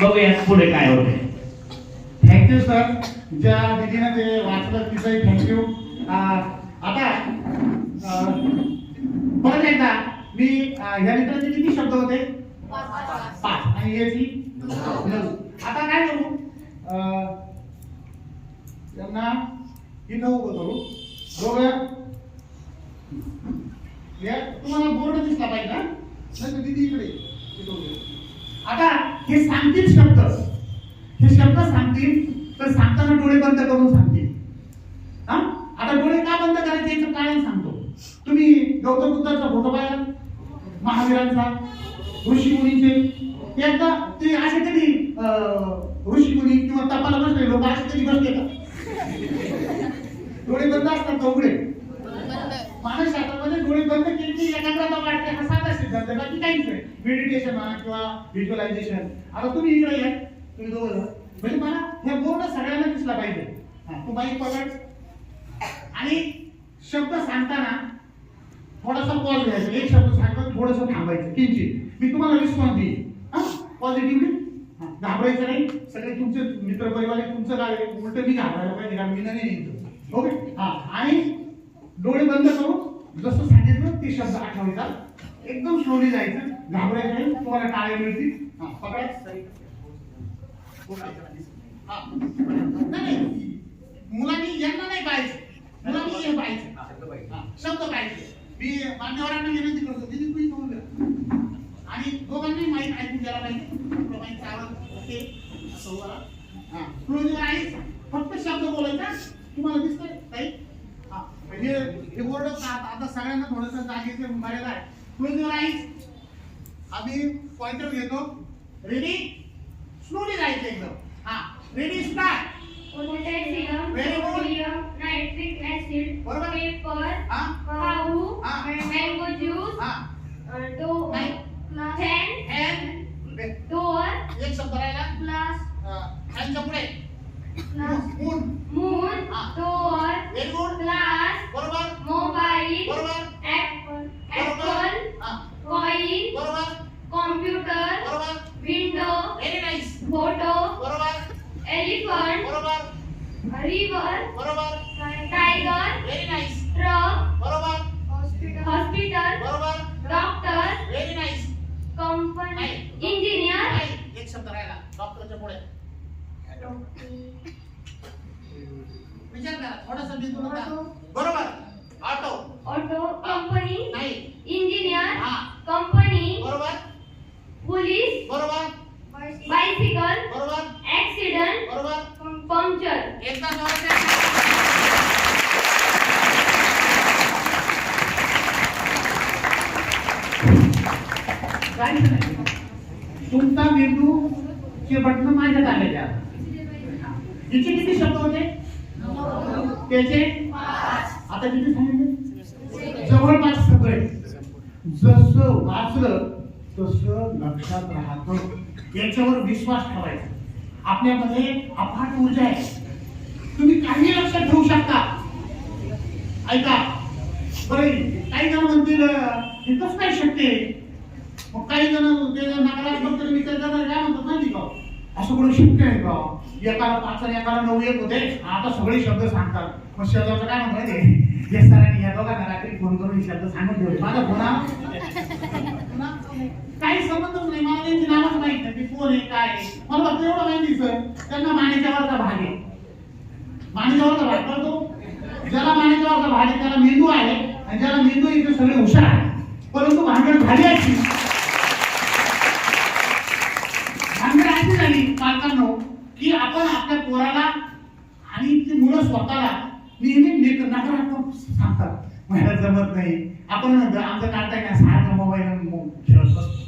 बघूया पुढे काय होते. Thank you sir. ज्या दिदीनं ते वाचलं तिचंही थँक्यू. आता परत एकदा मी ह्या मित्राचे किती शब्द होते? 5 आणि याची 9. आता काय करू, त्यांना इथं उभं करू दोघं. तुम्हाला बोर्ड दिसला पाहिजे ना, नाही दिदी इकडे. आता हे सांगतील शब्द, हे शब्द सांगतील तर सांगताना डोळे बंद करून सांगतील. आता डोळे का बंद करायचे याचं कारण सांगतो. तुम्ही गौतम बुद्धाचा फोटो पाहिला, महावीरांचा, ऋषी मुनीचे. एकदा ते असे कधी ऋषी मुनी किंवा तपाला बसले लोक असे कधी बसले का? डोळे बंद असतात का उघडे? मानसशास्त्रामध्ये डोळे बंद केली की एकाग्रता वाढते, हा साधा सिद्धांत. बाकी काहीच नाही. मेडिटेशन म्हणा किंवा व्हिज्युअलायझेशन. आता तुम्ही इकडे या, तुम्ही दोघं, म्हणजे मला हे बोर्ड सगळ्यांना दिसला पाहिजे. तू बाईक पकड आणि शब्द सांगताना थोडासा पॉज घ्यायचा. एक शब्द सांगतो थोडंसं थांबायचं किंचित. मी तुम्हाला रिस्पॉन्स देईन पॉझिटिव्हली. घाबरायचं नाही. सगळे तुमचे मित्र परिवार तुमचं काय उलट मी घाबरायला पाहिजे कारण मी नाही. ओके. आणि डोळे बंद करून जसं सांगितलं ते शब्द आठवायचा. एकदम स्लोली जायचं, घाबरायचं नाही. तुम्हाला टाळे मिळतील. पकडायचं. नाही मुलांनी यांना नाही पाहिजे, मुलांनी हे पाहिजे, शब्द पाहिजे. मी मान्यवरांना विनंती करतो दिदी तुम्ही बोलूया आणि दोघांनी माहीत ऐकून घ्यायला पाहिजे. माहीत चालत ओके असं बोला. Close your eyes. फक्त शब्द बोलायचा. तुम्हाला दिसतंय ताई? हे बोर्ड आता सगळ्यांना थोडंसं जागेचे मर्यादा आहे. Close your eyes. आम्ही पॉइंटर घेतो. रेडी? स्लोली जायचं एकदम. Ready start. Potassium, Very good. Sodium, nitric acid, बरोबर. पेपर, काहू, मँगो ज्यूस, डोअर, एक शब्द राहिला. ग्लास, खालच्या पुढे moon. Moon, door, very good. Glass, बरोबर. मोबाईल, बरोबर. ऍपल, बरोबर. कॉइन, बरोबर. कॉम्प्युटर, बरोबर. Window, very nice. फोटो, बरोबर. एलिफंट, बरोबर. रिवर, बरोबर. Tiger, very nice. ट्रक, बरोबर. हॉस्पिटल, बरोबर. Doctor, very nice. कंपनी, नाही. इंजिनियर, नाही. एक शब्द राहिला डॉक्टरच्या पुढे. विचार करा थोडासा बिंदू नका. बरोबर. ऑटो. ऑटो, कंपनी, नाही. इंजिनियर, हा. कंपनी, बरोबर. पोलीस, बरोबर. बायसिकल, बरोबर. ऍक्सिडेंट, बरोबर. पंक्चर. एकदा जोरात काहीच नाही. तुमचा मेंदू चे बटन माझ्या ताब्यात आहे. हिचे किती शब्द होते? त्याचे 5. आता किती सांगितले? जवळपास सगळे. जसं वाचलं तसं लक्षात राहतं. याच्यावर विश्वास ठेवायचा. आपल्यामध्ये अफाट ऊर्जा आहे. तुम्ही काही लक्षात ठेवू शकता. ऐका बरं, काही जण म्हणतील हे कसं काय शक्य आहे? मग काही जण नकारात्मक विचार करणारे काय म्हणतात माहिती का? असं कुठं शक्य आहे का? एकाला 5 आणि एकाला 9 येत होते, आता सगळे शब्द सांगतात. मग शब्दाचं काय म्हणतात ते सरांनी या दोघांना रात्री फोन करून हे शब्द सांगून ठेवले. माझा फोन काही संबंधच नाही. मला त्यांची नावच माहित नाही की कोण आहे काय आहे. मला फक्त एवढं माहिती सर त्यांना मानेच्यावरचा भाग आहे. मानेच्यावरचा भाग करतो. ज्याला मानेच्यावरचा भाग आहे त्याला मेंदू आहे आणि ज्याला मेंदू आहे ते सगळे हुशार आहे. परंतु भांडण झाली अशी झाली पालकांनो की आपण आपल्या पोराला आणि ती मुलं स्वतःला नेहमी नकारात्मक सांगतात. मला जमत नाही. आपण आमचं काढताय ना सारखं मोबाईल खेळत बसतो.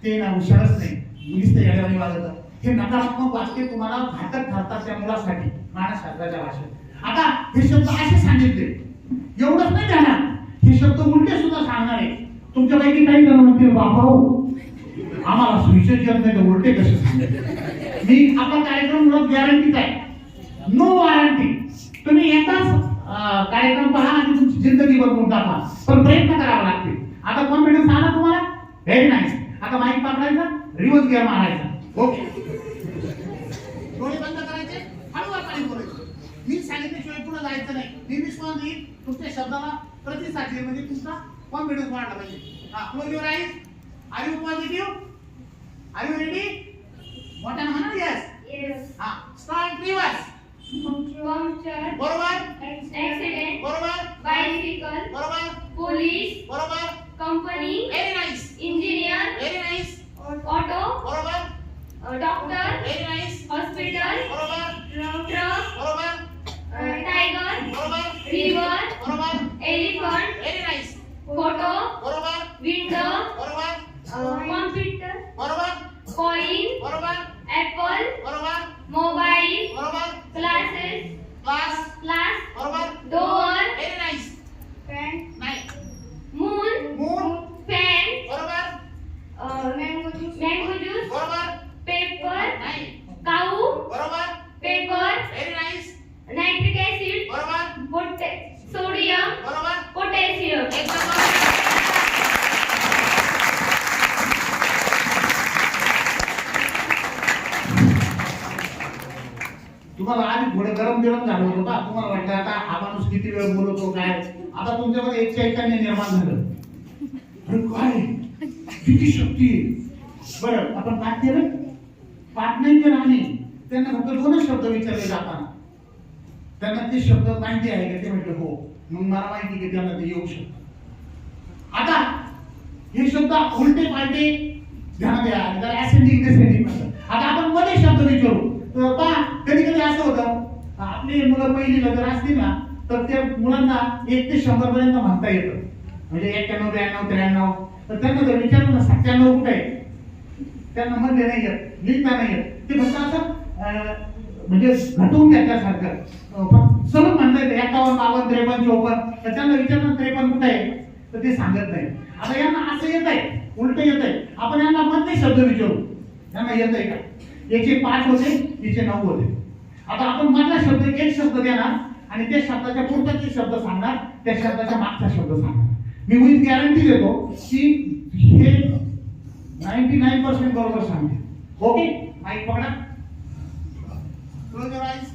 ते ना हुशारच नाही. मुलीच ते येड्यावानी वागतात. हे नकारात्मक वाक्य तुम्हाला घातक ठरतात त्या मुलासाठी मानसशास्त्राच्या भाषेत. आता हे शब्द असे सांगितले एवढंच नाही जाणार. हे शब्द उलटे सुद्धा सांगणार आहे. तुमच्यापैकी काही जण म्हणतील बाबा आम्हाला सुविचार येत नाही तर उलटे कसे सांगते. मी आपला कार्यक्रम मुळात गॅरंटीच आहे. No warranty. तुम्ही एकदाच कार्यक्रम पहा आणि तुमची जिंदगी बदलून टाका. पण प्रयत्न करावा लागतील. आता कॉन्फिडन्स आला तुम्हाला? Very nice. आता माईक पकडायचा, रिव्हर्स गिअर मारायचा. ओके. वाटायचं नाही. मी विश्वास येईल तुमच्या शब्दाला प्रतिसाद दिली म्हणजे तुमचा कॉन्फिडन्स वाढला पाहिजे. हा, close your eyes. Are you positive? Are you ready? मोठ्यानं म्हणा यस. Yes. हा, स्टार्ट रिवर्स. Puncture. बरोबर, Accident. बरोबर, Bicycle. बरोबर, Police. बरोबर. Company. Very nice, Engineer. Very nice. Auto. बरोबर, Doctor. Very nice. Hospital. बरोबर, Truck. बरोबर, Tiger. बरोबर, River. बरोबर, Elephant. Very nice. Photo. बरोबर, Window. बरोबर, Computer. बरोबर, Coin. बरोबर, Apple. बरोबर, Mobile. बरोबर. Glasses. Class, Class. बरोबर. Door. Very nice. Fan. नाही. Moon. Moon, Fan. बरोबर, Mango juice. बरोबर. Paper. नाही. Cow. बरोबर, Paper. Very nice. Nitric acid. बरोबर, Sodium. बरोबर. Potassium. एक नंबर. तुम्हाला आधी थोडं गरम झालं होतं का? तुम्हाला वाटलं आता हा माणूस किती वेळ बोलतो काय? आता तुमच्यामध्ये एक चैतन्य निर्माण झालं. अरे काय किती शक्ती आहे. बरं, आपण पाठ केलं? पाठ नाही केलं आणि त्यांना फक्त दोनच शब्द विचारले जाताना त्यांना ते शब्द माहिती आहे का? ते म्हटलं हो. मग मला माहिती की त्यांना ते येऊ शकतं. आता हे शब्द उलटे पालटे ध्यान द्या. त्याला असेंडिंग डिसेंडिंग म्हणतात. आता आपण मध्ये शब्द विचारू. पहा, कधी कधी असं होतं आपली मुलं पहिलीला जर असतील ना तर त्या मुलांना 1 ते 100 पर्यंत म्हणता येतं. म्हणजे 91, 92, 93. तर त्यांना जर विचारलं ना 97 कुठे आहे, त्यांना मध्ये नाही येत, लिहिता नाही येत. ते फक्त असं म्हणजे घटवून घेतल्यासारखं सलग म्हणता येतं 51, 52, 53, 54. तर त्यांना विचारलं 53 कुठे आहे तर ते सांगत नाही. आता यांना असं येत आहे, उलट येत आहे. आपण यांना मध्ये शब्द विचारू, यांना येत आहे का? याचे 5 होते, तिचे 9 होते. आता आपण मधला शब्द एक शब्द देणार आणि त्या शब्दाच्या पुढचा ते शब्द सांगणार, त्या शब्दाच्या मागचा शब्द सांगणार. मी विथ गॅरंटी देतो की हे 99% बरोबर सांगते. ओके, माईक पकडा. Close your eyes.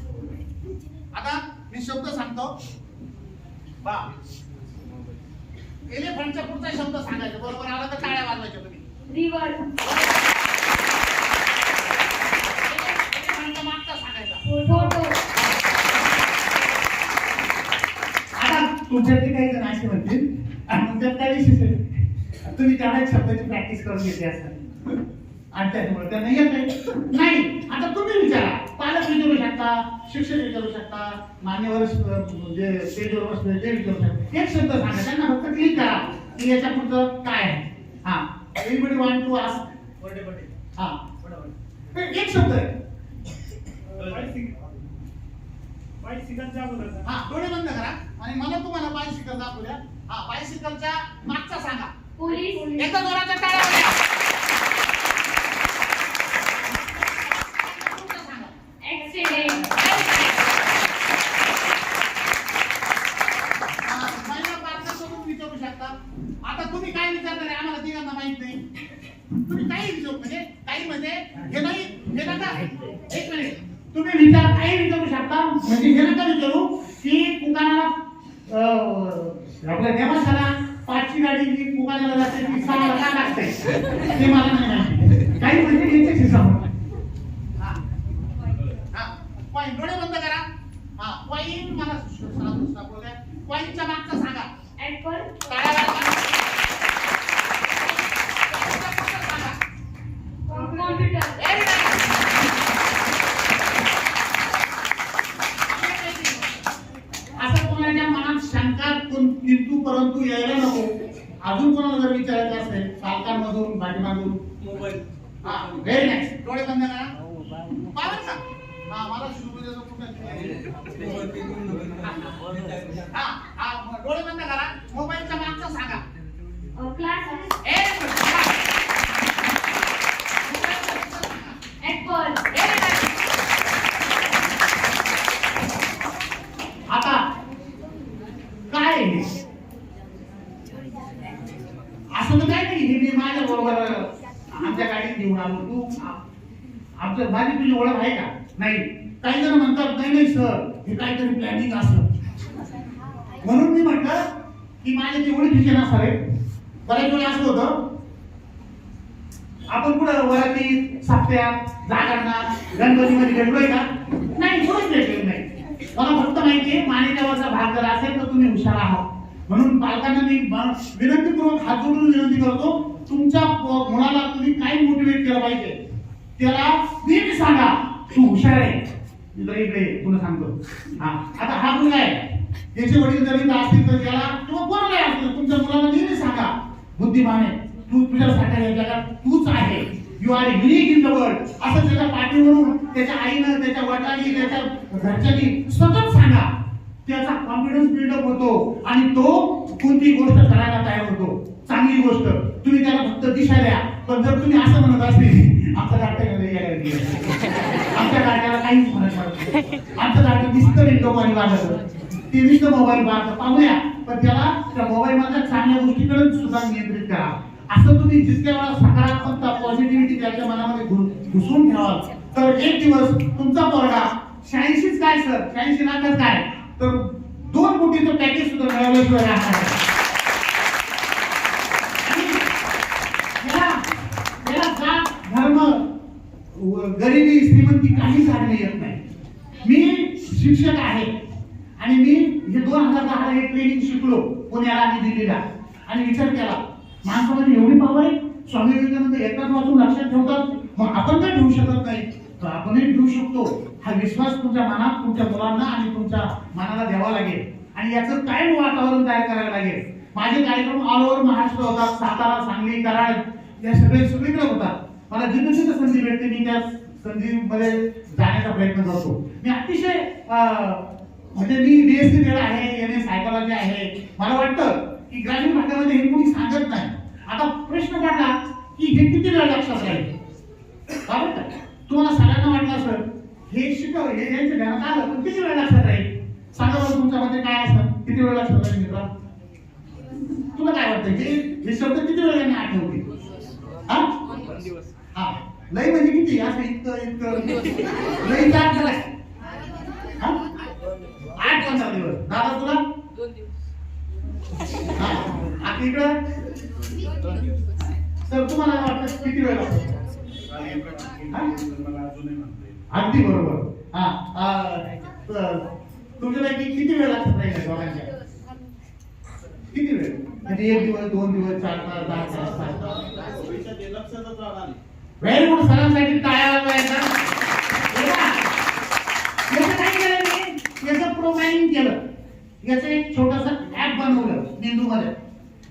आता मी शब्द सांगतो. बा एलिफंटचा पुढचा शब्द सांगायचा. बरोबर आला तर टाळ्या वाजवायच्या तुम्ही. River. एलिफंटचा मागचा सांगायचा. Photo. आता तुमच्याकडे काही जण असे म्हणतील आणि तुमच्यात काय विशेष आहे? तुम्ही त्याला शब्दाची प्रॅक्टिस करून घेतली असतात आणि त्याच्यामुळे त्यांना येत नाही. आता तुम्ही विचारा. पालक विचारू शकता, शिक्षक विचारू शकता, मान्यवर म्हणजे स्टेजवर बसले ते विचारू शकता. एक शब्द सांगा, त्यांना फक्त क्लिक करा की याच्या पुढचं काय आहे. हा, एव्हरीबडी वांट टू आस्क. हा, एक शब्द आहे. हा, डोळे बंद करा आणि मला तुम्हाला बायसिकल दाखवू द्या. हा, बायसिकलच्या मागचा सांगा. Police. एकदा जोराच्या टाळ्या वाजवा. Accident. महिला पार्टनर सोबत विचारू शकता. आता तुम्ही काय विचारणार आहे आम्हाला तिघांना माहित नाही. तुम्ही काही विचारू म्हणजे हे नाही हे नका. एक मिनिट, तुम्ही विचार काही विचारू शकता. म्हणजे हे नका विचारू की कुकाला आपल्या देवाशाला 5ची गाडी जी कुकाला जाते ती 6 का लागते ते मला नाही माहिती. काही म्हणजे याच्याशी संबंध. कॉइन, डोळे बंद करा. हा, कॉइन मला सापडू द्या. कॉइनच्या मागचा सांगा. Apple. टाळ्या वाजवा. सांगा. Computer. Very nice. असं कोणाच्या मनात शंका किंतु परंतु यायला नको. अजून कोणाला जर विचारायचं असेल पालकांमधून पाठीमागून मोबाईल. हा, व्हेरी नाईस. डोळे बंद करा. पालन का? हा, मला सुरू देतो कुठे. हा, हा, डोळे बंद करा. मोबाईलच्या मागचा सांगा. Classes. एक मिनिट. Apple. आता काय आहे? असं तर काय नाही हे मी माझ्या बरोबर आमच्या गाडीत घेऊन आलो. तू आमच्या माझी तुझी ओळख आहे का? नाही. काही जण म्हणतात नाही नाही सर हे काहीतरी प्लॅनिंग असतं. म्हणून मी म्हटलं की माझे ते ओळखीचे नसावे. बऱ्याच वेळा असं होतं आपण कुठं वराती साप्त्यात जागरणात गणपतीमध्ये भेटलोय का? नाही, कुठेच भेटलेलं नाही. मला फक्त माहितीये मान्यतेवरचा भाग जर असेल तर तुम्ही हुशार आहात. म्हणून पालकांना मी विनंतीपूर्वक हात जोडून विनंती करतो, तुमच्या मुलाला तुम्ही काय मोटिवेट केलं पाहिजे त्याला नेहमी सांगा तू हुशार आहे. इकडे तुला सांगतो. आता हा मुलगा आहे, त्याचे वडील जर इथं असतील तर त्याला किंवा कोणालाही असतील तुमच्या मुलाला नेहमी सांगा बुद्धिमान आहे तू, तुझ्यासाठी या जगात तूच आहे, you are unique in the world. असं त्याच्या पाठीवरून त्याच्या आईनं, त्याच्या वडिलांनी, त्याच्या घरच्यांनी सतत सांगा. त्याचा कॉन्फिडन्स बिल्डअप होतो आणि तो कोणती गोष्ट करायला तयार होतो. चांगली गोष्ट तुम्ही त्याला फक्त दिशा द्या. पण जर तुम्ही असं म्हणत असतील आमच्या गाड्याला काहीच फरक पडत नाही, आमच्या गाड्यात दिसतं इंडोपाणी वाजत, ते नुसतं मोबाईल पाहतं, पाहूया, पण त्याला त्या मोबाईल मधल्या चांगल्या गोष्टीकडे सुद्धा नियंत्रित करा. असं तुम्ही जितक्या वेळा सकारात्मकता पॉझिटिव्हिटी त्याच्या मनामध्ये घुसून ठेवाल तर एक दिवस तुमचा पोरगा 86 काय सर 86 लाखच काय तर 2 कोटीचं पॅकेज सुद्धा मिळवल्याशिवाय राहणार नाही. जात धर्म गरिबी श्रीमंती काही साधने येत नाही. मी शिक्षक आहे आणि मी हे 2010 हे ट्रेनिंग शिकलो पुण्याला आणि दिल्लीला आणि विचार केला माणसामध्ये एवढी पावर आहे. स्वामी विवेकानंद एकाच वाचून लक्षात ठेवतात, मग आपण काय ठेवू शकत नाही तर आपणही ठेवू शकतो. हा विश्वास तुमच्या मनात तुमच्या मुलांना आणि तुमच्या मनाला द्यावा लागेल आणि याचं काय वातावरण तयार करायला लागेल. माझे कार्यक्रम ऑल ओव्हर महाराष्ट्र होतात, सातारा, सांगली, कराड या सगळीकडे होतात. मला जिथं जिथं संधी भेटते मी त्या संधीमध्ये जाण्याचा प्रयत्न करतो. मी अतिशय म्हणजे मी बीएससी केलं आहे, एमए सायकोलॉजी आहे. मला वाटतं की ग्रामीण भागामध्ये हे कोणी सांगत नाही. आता प्रश्न पडला की हे किती वेळ लक्षात राहील. बरोबर तुम्हाला सगळ्यांना वाटलं असं हे शिकव हे यांच्या ध्यानात आलं पण किती वेळ लक्षात राहील सांगा बरं. तुमच्यामध्ये काय असतं किती वेळ लक्षात राहील मित्रा? तुला काय वाटतं हे शब्द किती वेळ यांनी आठवतील? हा लय म्हणजे किती असं इतकं लय 4 दिवस 8-15 दिवस. दादा तुला 2 दिवस. आता इकडं सर तुम्हाला वाटतं किती वेळ लागतो? अगदी बरोबर. तुमच्यापैकी किती वेळ लागतो दोघांच्या? किती वेळ म्हणजे 1 दिवस 2 दिवस 4 तास 10 तास? Very good. सरांसाठी टाळ्या वाजवायचा. याचं काय केलं मी याचं प्रोग्रामिंग केलं. याचं एक छोटंसं ऍप बनवलं मेंदूमध्ये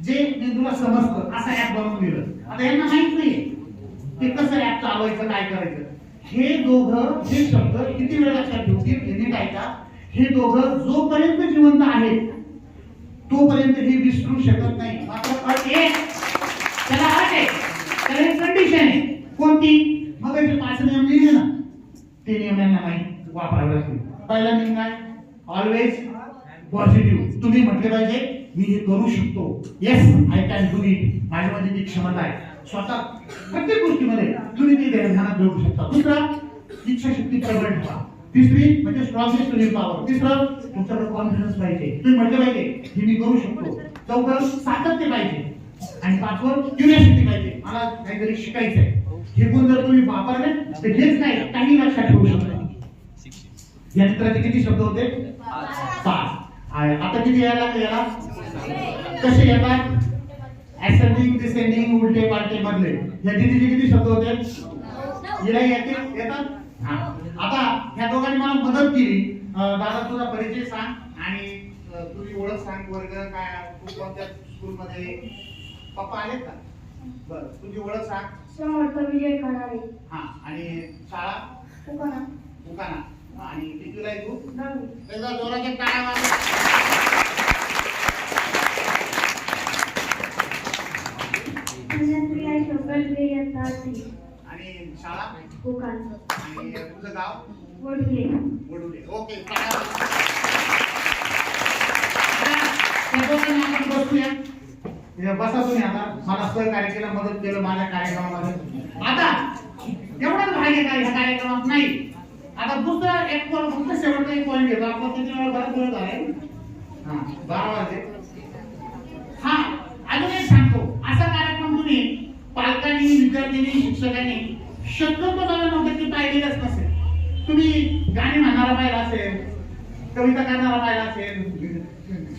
जे मेंदूला समजतं असं ऍप बनवून दिलं. आता यांना माहित नाहीये ते कसं ऍप चालवायचं काय करायचं. हे दोघं हे शब्द किती वेळ लक्षात ठेवतील हे नीट ऐका. हे दोघं जोपर्यंत जिवंत आहेत तोपर्यंत हे विसरू शकत नाही. मात्र अट एक त्याला अट आहे त्याला एक कंडिशन आहे. कोणती? मग ते 5 नियम दिले ना ते नियम यांना माहिती वापरावे लागतील. पहिला नियम काय? Always positive. तुम्ही म्हटले पाहिजे मी हे करू शकतो. Yes I can do it. माझ्यामध्ये ती क्षमता आहे. स्वतः प्रत्येक गोष्टीमध्ये तुम्ही ते ध्यानात ठेवू शकता. दुसरा इच्छाशक्ती प्रबळ ठेवा. तिसरी म्हणजे स्ट्रॉंगेस्ट विल पॉवर. तिसरं तुमच्याकडे कॉन्फिडन्स पाहिजे. तुम्ही म्हटले पाहिजे हे मी करू शकतो. चौथं सातत्य पाहिजे आणि पाचवं क्युरिओसिटी पाहिजे. मला काहीतरी शिकायचं आहे. हे गुण जर तुम्ही वापरले तर हेच नाही काही लक्षात ठेवू शकता. या चित्राचे किती शब्द होते? 5. आता किती यायला याला कसे येतात? असेंडिंग डिसेंडिंग उलटे पालटे मधले या किती शब्द होते? हिला येतात. आता ह्या दोघांनी मला मदत केली. दादा तुझा परिचय सांग आणि तुझी ओळख सांग. वर्ग काय तू कोणत्या स्कूल मध्ये? पप्पा आलेत का? बरं तुझी ओळख सांग. समर्थ विजय खरारे. आणि शाळा? उकाना. उकाना. आणि कितीला आहे तू? 9वी. त्याचा जोराचे टाळ्या वाजवा. आणि शाळा? उकाना. आणि तुझं गाव? वडुले. वडुले. ओके टाळ्या वाजवा. आपण बसूया. बसा तुम्ही. आता मला सहकार्य केलं मदत केलं माझ्या कार्यक्रमामध्ये. आता एवढाच भाग आहे का ह्या कार्यक्रमात? नाही. आता दुसरा एक फक्त शेवटचा एक पॉईंट घेतो. आपला किती वेळ बराच वेळ झालाय. हा 12 वाजले. हा अजून एक सांगतो, असा कार्यक्रम तुम्ही पालकांनी, विद्यार्थ्यांनी, शिक्षकांनी शक्यतो 99% पाहिलेलाच नसेल. तुम्ही गाणी म्हणणारा पाहिला असेल, कविता करणारा पाहिला असेल,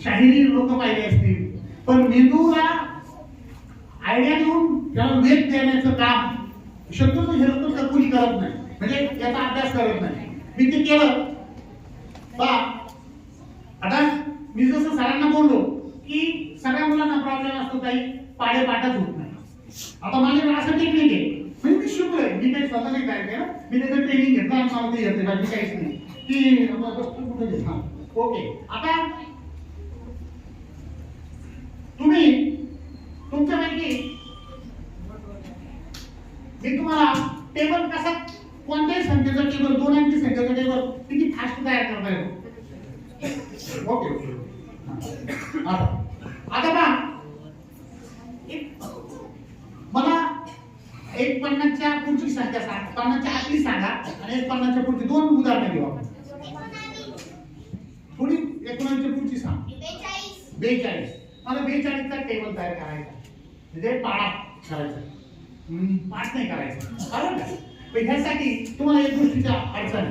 शाहिरी लोक पाहिले असतील, पण मेंदूला आयडिया देऊन त्याला वेग देण्याचं काम शक्यतो हे लोक कोणी करत नाही, म्हणजे याचा अभ्यास करत नाही. मी ते केलं बा. आता मी जसं सरांना बोललो की सगळ्या मुलांना प्रॉब्लेम असतो, काही पाडे पाठच होत नाही. आता माझ्याकडे असं टेक्निक आहे, म्हणजे मी शिकलोय, मी काही स्वतः नाही काय केलं, मी त्याचं ट्रेनिंग घेतलं आणि मला ते येते, बाकी काहीच नाही की ओके. आता तुम्ही तुमच्यापैकी मी तुम्हाला टेबल कसा, कोणत्याही संख्येचा टेबल, 2 अंकी संख्येचा टेबल किती फास्ट तयार करता येतो. Okay okay. आता पहा, मला 150च्या पुढची संख्या सांगा, 50च्या आतली सांगा आणि 150च्या पुढची 2 उदाहरणं घेऊ आपण. थोडी 19च्या पुढची सांग. 42. मला 42चा टेबल तयार करायचा, म्हणजे पाडा करायचा, पाठ नाही करायचं, बरोबर का? पण ह्यासाठी तुम्हाला एक गोष्टीचा अडचण,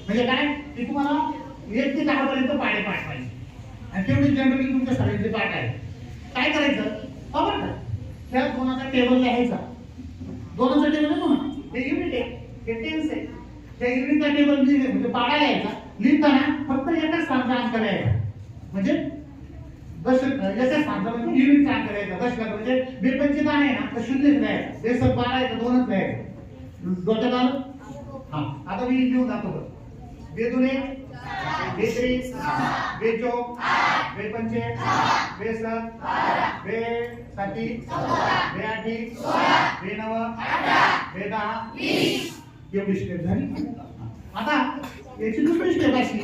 म्हणजे काय की तुम्हाला 1 ते 10 पर्यंत पाडे पाठ पाहिजे आणि तेवढी जनरली तुमच्या सगळ्यांचे पाठ आहे. काय करायचं, बरोबर का? त्या 2चा टेबल लिहायचा. 2चा टेबल आहे ना, हे युनिट आहे, हे टेन्स आहे. त्या युनिटचा टेबल म्हणजे पाडा लिहायचा. लिहिताना फक्त एकाच स्थानचा अंक लिहायचा, म्हणजे याच्या स्थानचा म्हणजे युनिटचा अंक लिहायचा. दशकात म्हणजे 2 आहे ना, तर 0च लिहायचा. 12 आहे तर 2च लिहायचा. डोक्यात आलं? हा. आता मी लिहून दाखवतो. 2 1 2 3 2 4 2 5 2 7 2 7 2 8 2 9 2 10 एवढी स्टेप झाली. आता याची दुसरी स्टेप अशी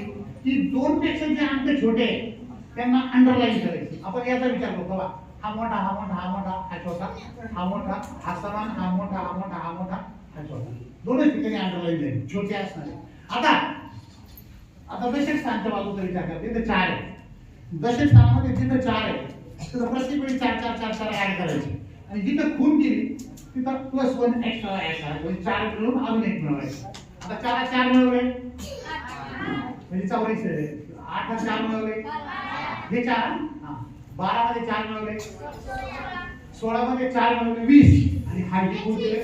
की 2 पेक्षा जे अंक छोटे आहेत त्यांना अंडरलाईन करायचे. आपण याचा विचार करतो, बाबा हा मोठा, हा मोठा, हा मोठा, हा छोटा, हा मोठा, हा समान, हा मोठा, हा मोठा, हा मोठा, हा छोटा. 2च ठिकाणी अंडरलाईन झाली, छोटे असणार. आता दशक स्थानच्या बाजूचा विचार करा, तिथे 4 आहे. दशक स्थानामध्ये जिथं 4 आहे तिथं प्रत्येक वेळी 4 4 4 4 ऍड करायचे आणि जिथं खून केली तिथं +1 एक्स्ट्रा ऍड करायचं, म्हणजे 4 मिळून अजून 1 मिळवायचं. आता 4 4 मिळवले म्हणजे 44. 8 4 मिळवले हे 4. 12 मध्ये 4 मिळवले, 16 मध्ये 4 मिळवले 20 आणि हा खून केले.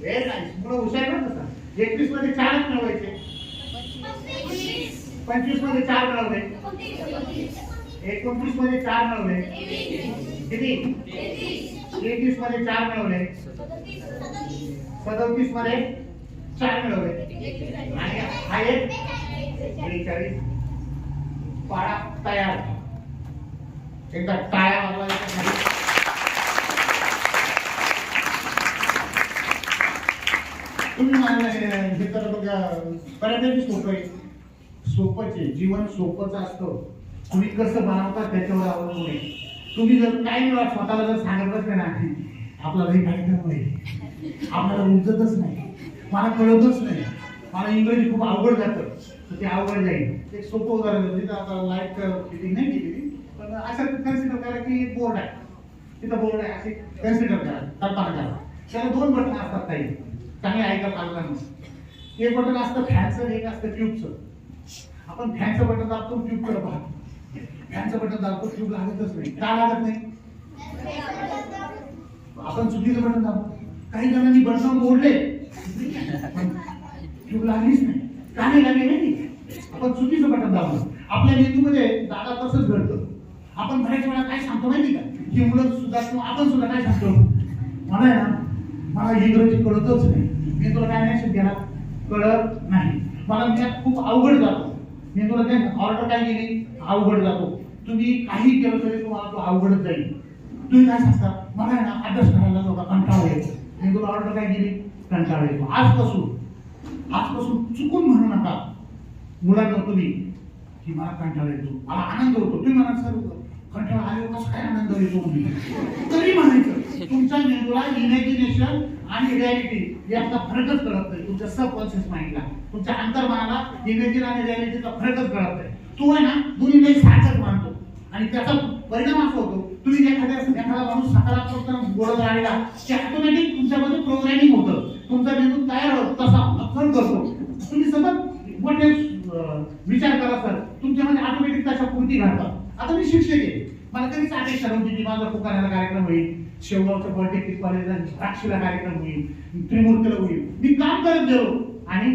व्हेरी नाईस, मुलं हुशार आहे तसा. 21 मध्ये 4च मिळवायचे, 25 मध्ये 4 मिळवले, 29 मध्ये 4 मिळवले, किती 33 मध्ये 4 मिळवले, 37 मध्ये 4 मिळवले आणि हा एक 43. पाडा तयार. एकदा टाळ्या वाजवायच्या. तुम्ही हे तर बघा, बऱ्यापैकी सोपं आहे. सोपंच आहे, जीवन सोपंच असतं. तुम्ही कसं बनवता त्याच्यावर अवलंबून आहे. तुम्ही जर काही वेळा स्वतःला जर सांगतच नाही ना आपल्याला हे कार्यक्रम आहे, आपल्याला उमजतच नाही, मला कळतच नाही, मला इंग्रजी खूप अवघड जातं, तर ते अवघड जाईल. एक सोपं उदाहरण देतो. आता लाईट फिटिंग नाही केली, पण असं कन्सिडर करा की एक बोर्ड आहे, तिथं बोर्ड आहे असे कन्सिडर करा, कल्पना करा. त्याला 2 बटन असतात काही, चांगले ऐका पालकांना. एक बटन असतं फॅनचं, एक असतं ट्यूबचं. आपण फॅनचं बटन दाबतो, ट्यूब कडे पाहतो. फॅनचं बटन दाबतो, ट्यूब लागतच नाही. का लागत नाही? आपण चुकीचं बटन दाबतो. काही जणांनी बटन मोडले पण ट्यूब लागलीच नाही. का नाही लागली नाही? आपण चुकीचं बटन दाबतो. आपल्या मेंदूमध्ये दादा तसंच घडतं. आपण बऱ्याच वेळा काय सांगतो माहिती का, की मुलं सुद्धा किंवा आपण सुद्धा काय सांगतो, मला आहे ना, मला इंग्रजी कळतच नाही, मी तुला काय नाही केला कळत नाही, मला त्यात खूप अवघड जातो. मी तुला काय ऑर्डर काय केली, अवघड जातो. तुम्ही काही केलं तरी तुम्हाला तो अवघडच जाईल. तुम्ही काय सांगता, मला आहे ना अभ्यास करायला नव्हता, कंटाळा येतो. मी तुला ऑर्डर काय केली, कंटाळा येतो. आजपासून चुकून म्हणू नका मुलांना तुम्ही की मला कंटाळा येतो, मला आनंद होतो. तुम्ही म्हणा सर कंटाळा आल्यावर कसं काय आनंद येतो, तरी म्हणायचं. तुमच्या मेंदूला इमॅजिनेशन आणि रियालिटी याचा फरकच कळत नाही. तुमच्या सबकॉन्शियस माइंडला, तुमच्या अंतर्मनाला इमेजिन आणि रियालिटीचा फरकच कळत नाही. तू आहे ना दोन्ही सारखंच मानतो. आणि त्याचा परिणाम असा होतो, तुम्ही एखादा माणूस सकारात्मक बोलत राहिला की ऑटोमॅटिक तुमच्यामध्ये प्रोग्रामिंग होतं, तुमचा मेंदू तयार होतो तसा नक्कल करतो. तुम्ही सतत मोठे विचार करा सर, तुमच्यामध्ये ऑटोमॅटिक तशा कृती घडतात. आता मी शिक्षक आहे, मला कधीच अपेक्षा नव्हती की माझा पुकारण्याचा कार्यक्रम होईल, शेवगावच्या पॉलिटेक्निक कॉलेजला द्राक्षीला कार्यक्रम होईल, त्रिमूर्तीला होईल. मी काम करत गेलो आणि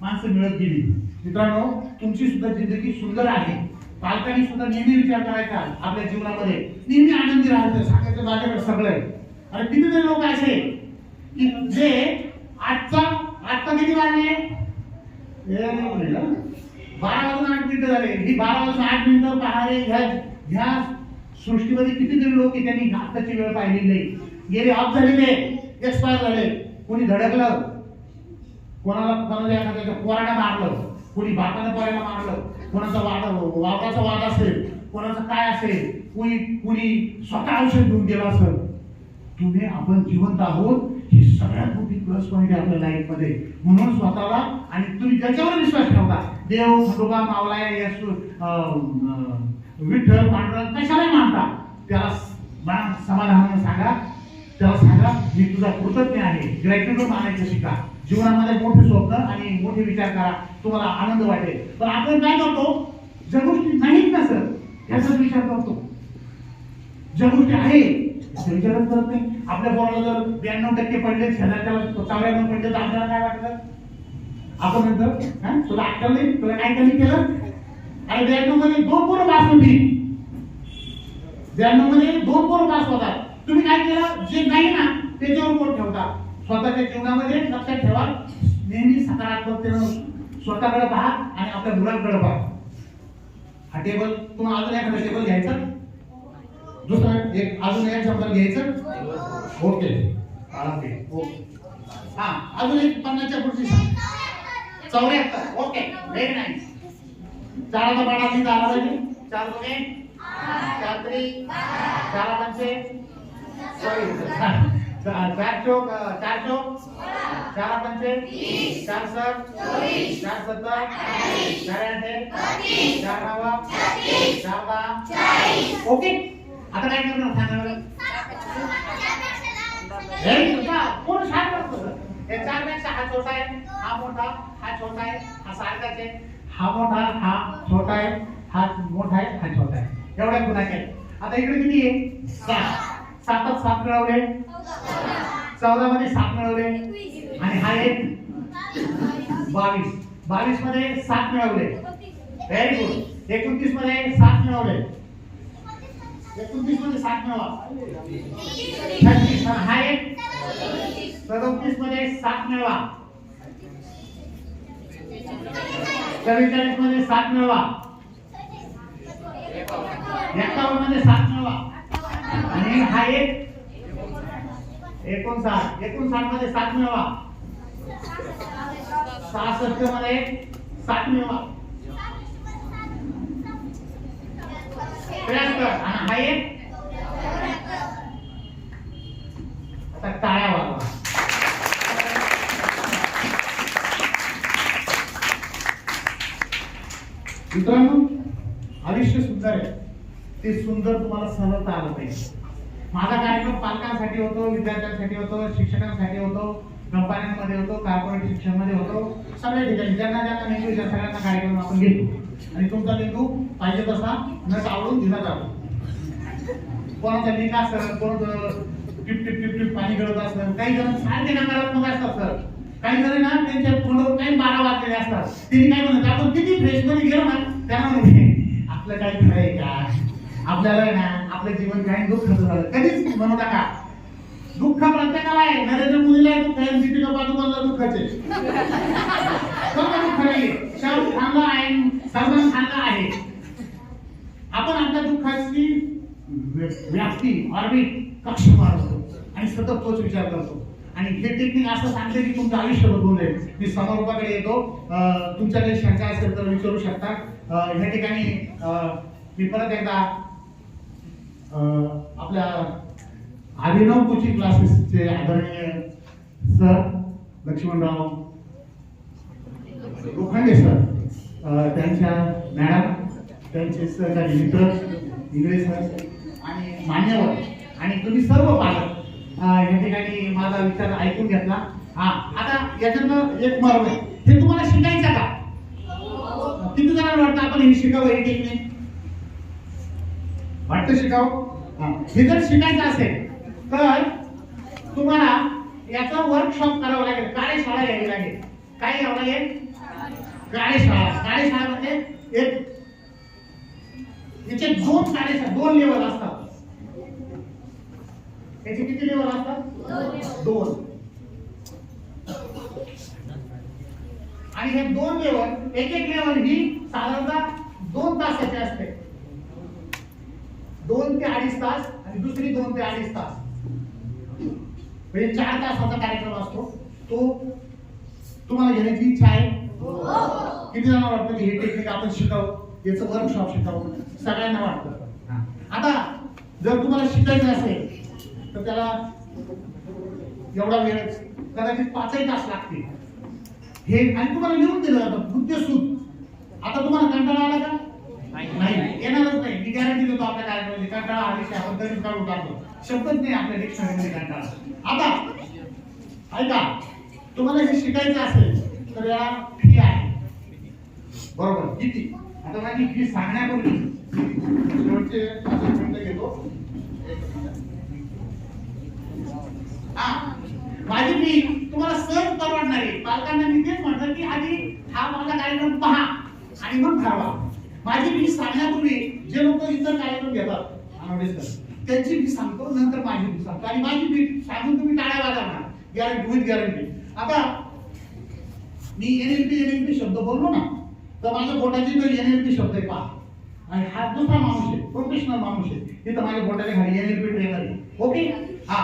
माणसं मिळत गेली. मित्रांनो, तुमची सुद्धा जिंदगी सुंदर आहे. पालकांनी सुद्धा नेहमी विचार करायचा आपल्या जीवनामध्ये, नेहमी आनंदी राहायचं. सांगायचं माझ्याकडे सगळं आहे. आणि कितीतरी लोक असे की जे आजचा किती वाजले, 12:08 झाले. ही 12:08 पाहणे ह्या सृष्टीमध्ये कितीतरी लोक त्यांनी आत्ताची वेळ पाहिलेली नाही. गेले ऑफ झालेले, एक्सपायर झाले. कोणी धडकलं, कोणाला एखाद्याच्या पोराला मारलं, कोणी बापानं पोराला मारलं, कोणाचा वावराचा वाद असेल, कोणाचं काय असेल, कोणी स्वतः औषध घेऊन गेला असेल. तुम्ही आपण जिवंत आहोत ही सगळ्यात मोठी प्लस पॉईंट आहे आपल्या लाईफ मध्ये. म्हणून स्वतःला आणि तुम्ही ज्याच्यावर विश्वास ठेवता, देव, खंडोबा, मावला, येशू, विठ्ठल, पांडुरंग, कशाला मानता, त्याला समाधानाने सांगा, त्याला सांगा मी तुझा कृतज्ञ आहे. ग्रॅटिट्यूड मानायचं शिका. जीवनामध्ये मोठे स्वप्न आणि मोठे विचार करा, तुम्हाला आनंद वाटेल. पण आपण काय करतो, ज्या गोष्टी नाहीत ना सर त्याचाच विचार करतो. ज्या गोष्टी आहे विचारच करत नाही. आपल्या पोराला जर 92% पडले, शेजारच्याला 94 पडले तर आपल्याला काय वाटतं, आपण नंतर तुला अक्कल नाही, तुला काय कमी केलं. आणि 92 मध्ये 2 पोरं पास होती, 92 मध्ये 2 पोरं पास होतात. तुम्ही काय केलं, जे नाही ना त्याच्यावर बोट ठेवता. स्वतःच्या जीवनामध्ये लक्षात ठेवा, नेहमी सकारात्मकतेनं स्वतःकडे पहा आणि आपल्या मुलांकडे पहा. हा टेबल तुम्हाला अजून एखादा टेबल घ्यायचा, दुसरा अजून एक शब्द घ्यायचं. ओके, हा अजून एक 50च्या पुढची 74. Okay, very nice. चाराचा पाडा मी झाला पाहिजे. 4 दुने 4 त्रिक 4 पंचे 4 चौक 4 पंचे 4 सर 4 सत्तर 4 आठे 4 नवा 4 10. ओके, आता काय करणार सांगा. कोण शांत करतो, हे 4 पेक्षा हा छोटा आहे, हा मोठा, हा छोटा आहे, हा सारखाच आहे, हा मोठा, हा छोटा आहे, हा मोठा आहे, हा छोटा आहे. एवढ्या गुन्हा केले. आता इकडे किती आहे, 7 7 मिळवले, 14 मध्ये 7 मिळवले, आणि हा एक 22 मध्ये 7 मिळवले. Very good. 29 मध्ये 7 मिळवले, 29 मध्ये 7 मिळवा. 36 हा एक 37 मध्ये 7 मिळवा. 44 मध्ये 7 मिळवा. 51 मध्ये 7 मिळवा. आणि हा एक 59 मध्ये 7 मिळवा. 66 मध्ये 7 मिळवा. 73 आणि हा एक. आता टाळ्या वाजवा. मित्रांनो, आयुष्य सुंदर आहे, ते सुंदर तुम्हाला सहजता आलं पाहिजे. माझा कार्यक्रम पालकांसाठी होतो, विद्यार्थ्यांसाठी होतो, शिक्षकांसाठी होतो, कंपन्यांमध्ये होतो, कॉर्पोरेट शिक्षणामध्ये होतो, सगळ्या ठिकाणी ज्यांना मेंदू त्या सगळ्यांना कार्यक्रम आपण घेतो. आणि तुमचा मेंदू पाहिजे तसा नट आवडून दिला जातो. कोणाचा लीक असेल, कोणाचं टिप टिप टिप टिप पाणी गळत असेल, काही जण सारखे नकारात्मक असतात सर. काही जण ना त्यांच्या तोंडावर काही 12 वाजलेले असतात. त्यांनी काय म्हणतात, आपण किती फ्रेश मध्ये गेलो ना त्यांना म्हणते आपलं काही खरं आहे का, आपल्याला ना आपलं जीवन काही दुःख झालं. कधीच म्हणू नका. दुःख प्रत्येकाला आहे. नरेंद्र मोदीला दुःख आहे, दीपिका पादुकोणला दुःखाचे दुःख नाहीये. शाहरुख खानला आहे, सलमान खानला आहे. आपण आपल्या दुःखाची व्याप्ती ऑर्बिट कक्ष मारतो आणि सतत तोच विचार करतो. आणि हे टेक्निक असं सांगते की तुमचं आयुष्य बदलून जाईल. मी समारोपाकडे येतो. तुमच्या काही शंका असेल तर विचारू शकता. ह्या ठिकाणी मी परत एकदा आपल्या अभिनव कोचिंग क्लासेसचे आदरणीय सर लक्ष्मणराव लोखंडे सर, त्यांच्या मॅडम, त्यांचे सहकारी मित्र, इंगळे सर आणि मान्यवर आणि तुम्ही सर्व पालक या ठिकाणी माझा विचार ऐकून घेतला. हा, आता याच्यातनं एक मर्म आहे, हे तुम्हाला शिकायचं का? किती जणांना वाटतं आपण हे शिकावं हे टेक्निक? वाटतं शिकावं? हा, हे जर शिकायचं असेल तर तुम्हाला याचं वर्कशॉप करावं लागेल, कार्यशाळा घ्यावी लागेल. काय घ्यावं लागेल? कार्यशाळा. कार्यशाळेमध्ये एक याचे दोन लेवल असतात. याचे किती लेवल असतात? दोन. आणि हे दोन लेवल, एक लेवल ही साधारणतः 2 तासाची असते, 2 ते 2.5 तास, आणि दुसरी 2 ते 2.5 तास, म्हणजे 4 तासाचा कार्यक्रम असतो. तो तुम्हाला घेण्याची इच्छा आहे? किती जणांना वाटतं की हे टेक्निक आपण शिकावं, याचं वर्कशॉप शिकावं? सगळ्यांना वाटतं. आता जर तुम्हाला शिकायचं असेल तर त्याला एवढा वेळ कदाचित 5 तास लागतील. हे आणि तुम्हाला लिहून दिलं जातं मुद्देसूद. आता तुम्हाला कंटाळा आला का? नाही, येणारच नाही. मी गॅरंटी देतो आपल्या कार्यक्रमाची. कंटाळा हा विषय आपण तरी काढून टाकतो, शब्दच नाही आपल्या डिक्शनरीमध्ये कंटाळा. आता ऐका, तुम्हाला हे शिकायचं असेल तर याला फी आहे, बरोबर? किती? आता माझी फी सांगण्यापूर्वी शेवटचे 5 मिनिटं घेतो. माझी फी तुम्हाला सहज परवडणार आहे. पालकांना मी तेच म्हटलं की आधी हा माझा कार्यक्रम पहा आणि मग ठरवा. माझी फी सांगण्यापूर्वी जे लोक इतर कार्यक्रम घेतात त्यांची फी सांगतो, नंतर माझी फी सांगतो. आणि माझी फी सांगून तुम्ही टाळ्या वाजवणार, गॅरंटी विथ गॅरंटी. आता मी एनएलपी शब्द बोललो ना, तर माझ्या बोटाची तो एनएलपी शब्द आहे पहा. आणि हा दुसरा माणूस आहे, प्रोफेशनल माणूस आहे, तिथं माझ्या बोटाच्या खाली एनएलपी ट्रेनर आहे. ओके, हा,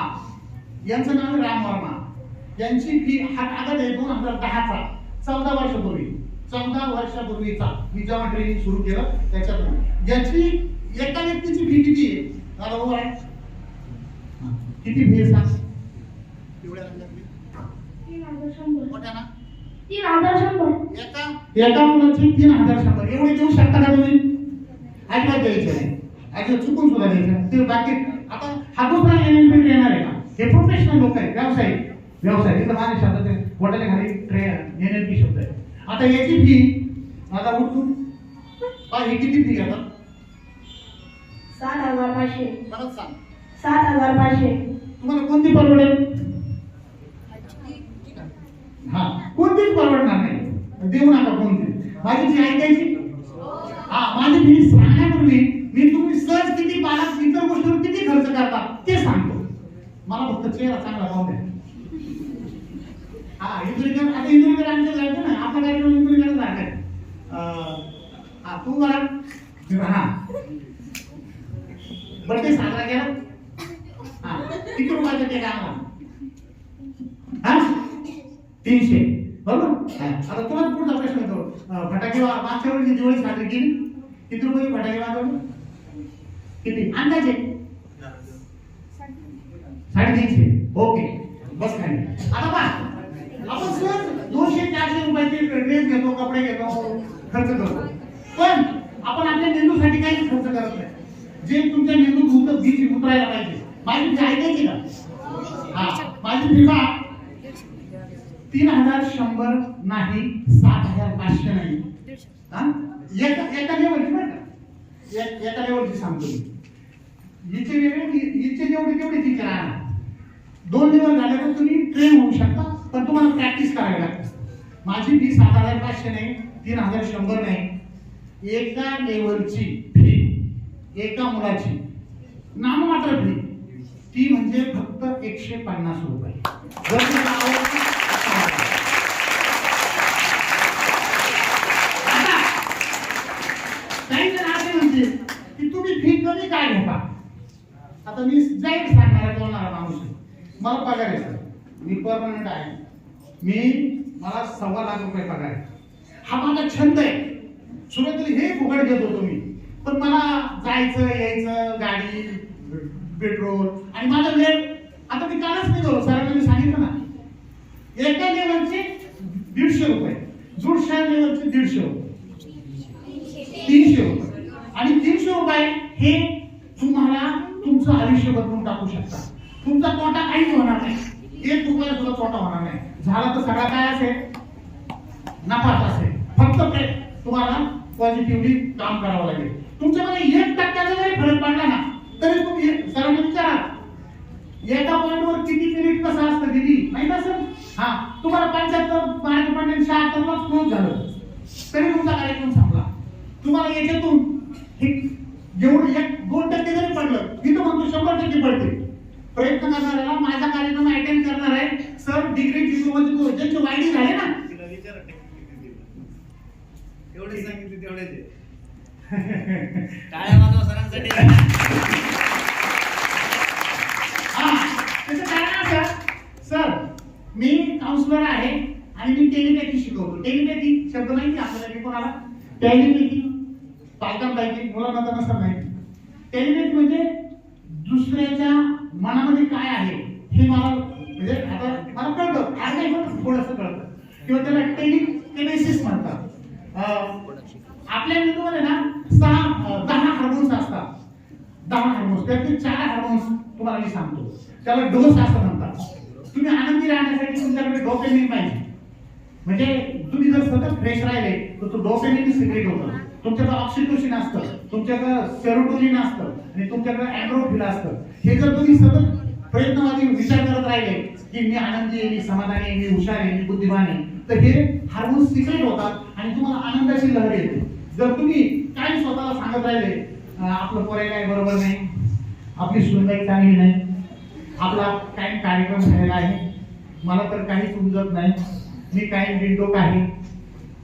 यांचं नाव आहे राम वर्मा. यांची फी हा कागद आहे 2010चा, 14 वर्षापूर्वीचा मी जेव्हा ट्रेनिंग सुरू केलं त्याच्यात. याची एका व्यक्तीची फी किती आहे? बरोबर आहे, किती फी आहे सांग? एवढ्या रंगातली 3,100. मोठ्या ना 3,100. एका मुलाची 3,100 एवढे देऊ शकता का तुम्ही? ऐकलं द्यायचं नाही, ऐकलं चुकून सुद्धा द्यायचं ते बाकी. आता हा दुसरा एनएलपी ट्रेनर आहे का? हे प्रोफेशनल लोक आहेत, व्यवसाय इथं माझ्या शब्दात बोटाच्या खाली एनएलपी शब्द आहे. आता याची फी आता उठून हे किती फी घेतात? 7,500. परत सांग. 7,500. तुम्हाला कोणती परवडेल? हा, कोणतीच परवडणार नाही, देऊ नका कोणती. माझी फी ऐकायची. हा, माझी फी सांगण्यापूर्वी मी तुम्ही सहज किती पालक इतर गोष्टीवर किती खर्च करतात ते सांगतो. मला फक्त चेहरा चांगला पाहू द्या. हा, इंदुरीकर आता इंदुरीकर आमच्या जायचं ना, आपला कार्यक्रम इंदुरीकर जायचं. हा, तू मला हा बर्थडे साजरा केला. हा, किती रुपयाचं केक आणला? हा, 300, बरोबर? आता तुला पुढचा प्रश्न येतो, फटाके मागच्या वेळी दिवाळी साजरी केली, किती रुपये फटाके वाजवले? किती अंदाजे? 350. ओके, बस खाली. आता पहा, आपण सहज 200-400 रुपयाचे ड्रेस घेतो, कपडे घेतो, खर्च करतो, पण आपण आपल्या मेंदूसाठी काहीच खर्च करत नाही. जे तुमच्या मेंदूत बीज उतरायला पाहिजे. माझी फी ऐकायची का? हा, माझी फी 3,100 नाही, 7,500 नाही. एका लेवलची बरं का, एका लेवलची सांगतो मी. हिचे वेगळे, हिचे जेवढे टीचर आहे, 2 लेवल झाले तर तुम्ही ट्रेन होऊ शकता, पण तुम्हाला प्रॅक्टिस करावी लागते. माझी फी 7,500 नाही, 3,100 नाही. एका लेवलची फी एका मुलाची नाममात्र फी ती म्हणजे फक्त 150 रुपये. जर तुम्हाला आवडतं काही जण असे म्हणते की तुम्ही फी कमी काय घेता. आता मी जाहीर सांगणारा बोलणारा माणूस आहे, मला पगार आहे सर, मी परमनंट आहे, मला 1.25 लाख रुपये पगार आहे. हा माझा छंद आहे. सुरुवातीला हे फुकट घेत होतो मी, पण मला जायचं यायचं, गाडी, पेट्रोल आणि माझा वेळ. आता मी कालच निघालो, सरांना मी सांगितलं ना, एका लेवलचे 150 रुपये, दुसऱ्या लेवलचे 150 रुपये, 300 रुपये. आणि 300 रुपये हे तुमचं आयुष्य बदलून टाकू शकता. तुमचा तोटा काहीच होणार नाही, 1 रुपया सुद्धा तोटा होणार नाही. झाला तर सगळा काय असेल, नफाच असेल. फक्त तुम्हाला पॉझिटिव्हली काम करावं लागेल. तुमच्यामध्ये 1% जरी फरक पडला ना तरी तुम्ही सरांना विचारा, एका पॉइंटवर किती मिनिट कसं असतं दिदी माहित असेल. हा, तुम्हाला 75 मार्क पडले, 76 ला क्लोज झालं तरी तुमचा कार्यक्रम संपला. तुम्हाला याच्यातून जेवढं 1-2% जरी पडलं, मी तर म्हणतो 100% पडते. प्रयत्न करणाऱ्याला माझा कार्यक्रम अटेंड करणार आहे सर, डिग्री डिप्लोमाचे ज्यांचे वायडी झाले ना, एवढे सांगितले तेवढेच टाळ्या वाजवा सरांसाठी. त्याचं कारण असं, सर मी काउन्सिलर आहे आणि मी टेलिपॅथी शिकवतो. टेलिपॅथी शब्द माहिती आपल्याला की कोणाला? टेलिपॅथी पालकांपैकी मुलांना तर नसतं माहिती. टेलिपॅथी म्हणजे दुसऱ्याच्या मनामध्ये काय आहे हे मला, म्हणजे आता मला कळतं, आज नाही पण थोडंसं कळतं, किंवा त्याला टेलिकिनेसिस म्हणतात. आपल्या मेंदूमध्ये ना 10 हार्मोन्स असतात. 10 हार्मोन्स, त्यातले 4 हार्मोन्स तुम्हाला मी सांगतो. त्याला डोस असं म्हणतात. तुम्ही आनंदी राहण्यासाठी तुमच्याकडे डोपामिन पाहिजे. म्हणजे तुम्ही जर सतत फ्रेश राहिले तर तो डोपामिन सिक्रेट होतं. तुमच्याकडे ऑक्सिटोसिन असतं, तुमच्याकडे सेरोटोनिन असतं आणि तुमच्याकडे एंड्रोफिन असतं. हे जर तुम्ही सतत प्रयत्नवादी विचार करत राहिले की मी आनंदी आहे, मी समाधानी आहे, मी हुशार आहे, मी बुद्धिमान आहे, तर हे हार्मोन सिक्रेट होतात आणि तुम्हाला आनंदाची लहर येते. जर तुम्ही काय स्वतःला सांगत राहिले, आपलं पोरे काय बरोबर नाही, आपली सुनबाई चांगली नाही, आपला काय कार्यक्रम झालेला आहे, मला तर काहीच उमजत नाही, मी काय बिनडोक आहे,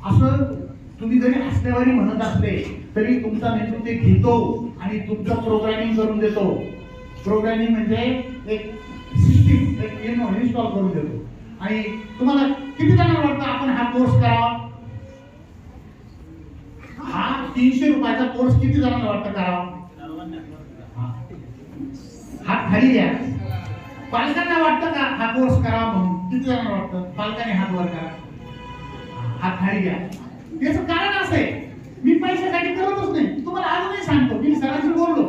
असं तुम्ही जरी असल्यावरही म्हणत असले तरी तुमचा मेंदू ते घेतो आणि तुमचं प्रोग्रामिंग करून देतो. प्रोग्रामिंग म्हणजे एक सिस्टीम इन्स्टॉल करून देतो. आणि तुम्हाला किती जणांना वाटतं आपण हा कोर्स करावा? हा 300 रुपयाचा कोर्स किती जणांना वाटतं करावा? हात खाली घ्या. पालकांना वाटतं का हा कोर्स करावा म्हणून? किती जणांना वाटतं? पालकांनी हात वर करा, हात खाली घ्या. याचं कारण असं आहे, मी पैशासाठी करतच नाही. तुम्हाला अजूनही सांगतो, मी सरांशी बोललो,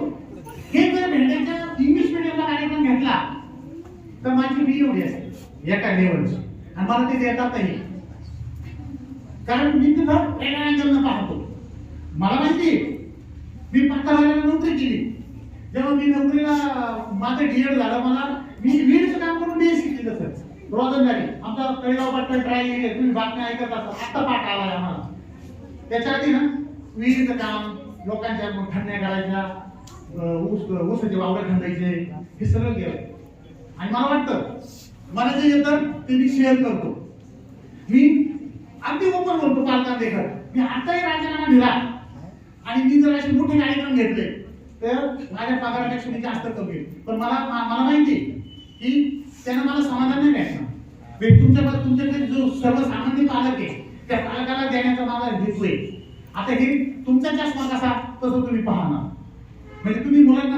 हे जर भेंड्याच्या इंग्लिश मिडियमला कार्यक्रम घेतला तर माझी फी एवढी असेल एका लेवलची, आणि मला ते देतातही. कारण मी तिथं वेगळ्या अँगलनं पाहतो. मला माहिती मी 15 नोकरी केली. जेव्हा मी नोकरीला माझं डीएड झालं, मला मी वीडचं काम करून बीएससी केलं सर, रोजंदारी. आमचा तळेगाव पट्टण ट्राय तुम्ही बातम्या ऐकत असाल, आता पाठ आलाय आम्हाला. त्याच्या आधी ना विहिरीचं काम, लोकांच्या खंड्या करायच्या, ऊसाचे वावडे खंडायचे, हे सगळं केलं. आणि मला वाटतं मला जे येतं ते मी शेअर करतो. मी अगदी ओपन बोलतो पालकांदेखत. मी आताही राजीनामा दिला आणि मी जर असे मोठे कार्यक्रम घेतले तर माझ्या पगारापेक्षा मी जास्त कमी, पण मला माहिती की त्यानं मला समाधान नाही भेटणार. तुमच्याकडे जो सर्वसामान्य पालक आहे त्या पालकाला देण्याचा माझा हेतू आहे. आता हे तुमचा चष्मा कसा तसं तुम्ही पाहणार. म्हणजे तुम्ही मुलांना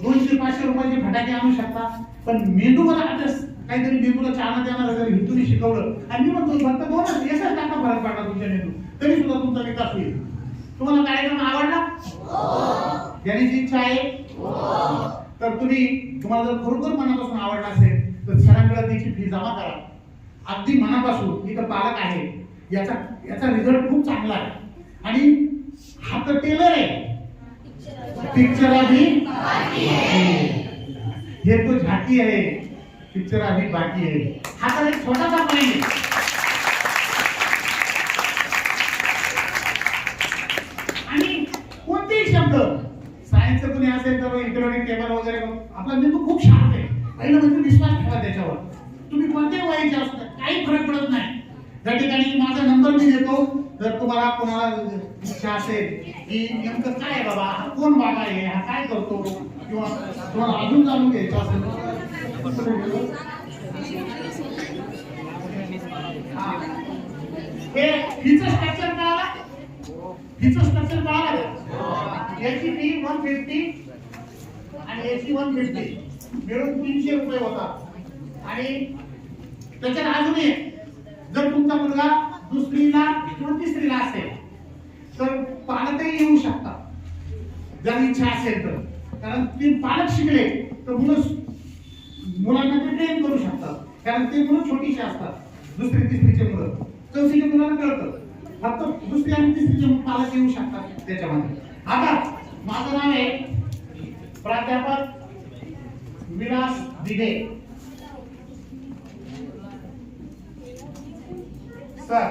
200-500 रुपयाचे फटाके आणू शकता, पण मेंदूला आता काहीतरी मेंदूला चालना देणार जर हेतूने शिकवलं, आणि मी म्हणतो फक्त 2-1 फरक पडला तुमच्या मेंदू, तरी सुद्धा तुमचा विकास होईल. तुम्हाला कार्यक्रम आवडला? देण्याची इच्छा आहे? तर तुम्हाला जर खरोखर मनापासून आवडला असेल तर सरांकडे त्याची फी जमा करा. अगदी मनापासून. इथं पालक आहे, याचा रिझल्ट खूप चांगला आहे. आणि हा तर टेलर आहे, पिक्चर अभी हे तो झाकी आहे, पिक्चर अभी बाकी आहे. हा तर एक छोटासा पॉइंट आहे. आणि कोणतेही शब्द सायन्सचं कोणी असेल तर इलेक्ट्रॉनिक टेबल वगैरे, आपला मेंदू खूप शार्प आहे. पहिलं म्हणजे विश्वास ठेवा त्याच्यावर. तुम्ही कोणत्याही वयाचे असतात काही फरक पडत नाही. त्या ठिकाणी माझा नंबर मी देतो. जर तुम्हाला कोणाला इच्छा असेल की नेमकं काय आहे बाबा, हा कोण बाबा आहे, हा काय करतो, किंवा तुम्हाला अजून जाणून घ्यायचं असेल, हे हिचं स्ट्रक्चर कळालं? हिचं स्ट्रक्चर कळालं? याची फी 150 आणि याची 150 मिळून 300 रुपये होतात. आणि त्याच्यात अजून एक, जर तुमचा मुलगा दुसरीला किंवा तिसरीला असेल तर पालकही येऊ शकतात जर इच्छा असेल तर. कारण ते पालक शिकले तर मुलांना ते ट्रेन करू शकतात, कारण ते मुलं छोटीशी असतात. दुसरी तिसरीचे मुलं, चौथीच्या मुलांना कळतं, फक्त दुसरी आणि तिसरीचे पालक येऊ शकतात त्याच्यामध्ये. आता माझं नाव आहे प्राध्यापक Vilas Dighe. Sir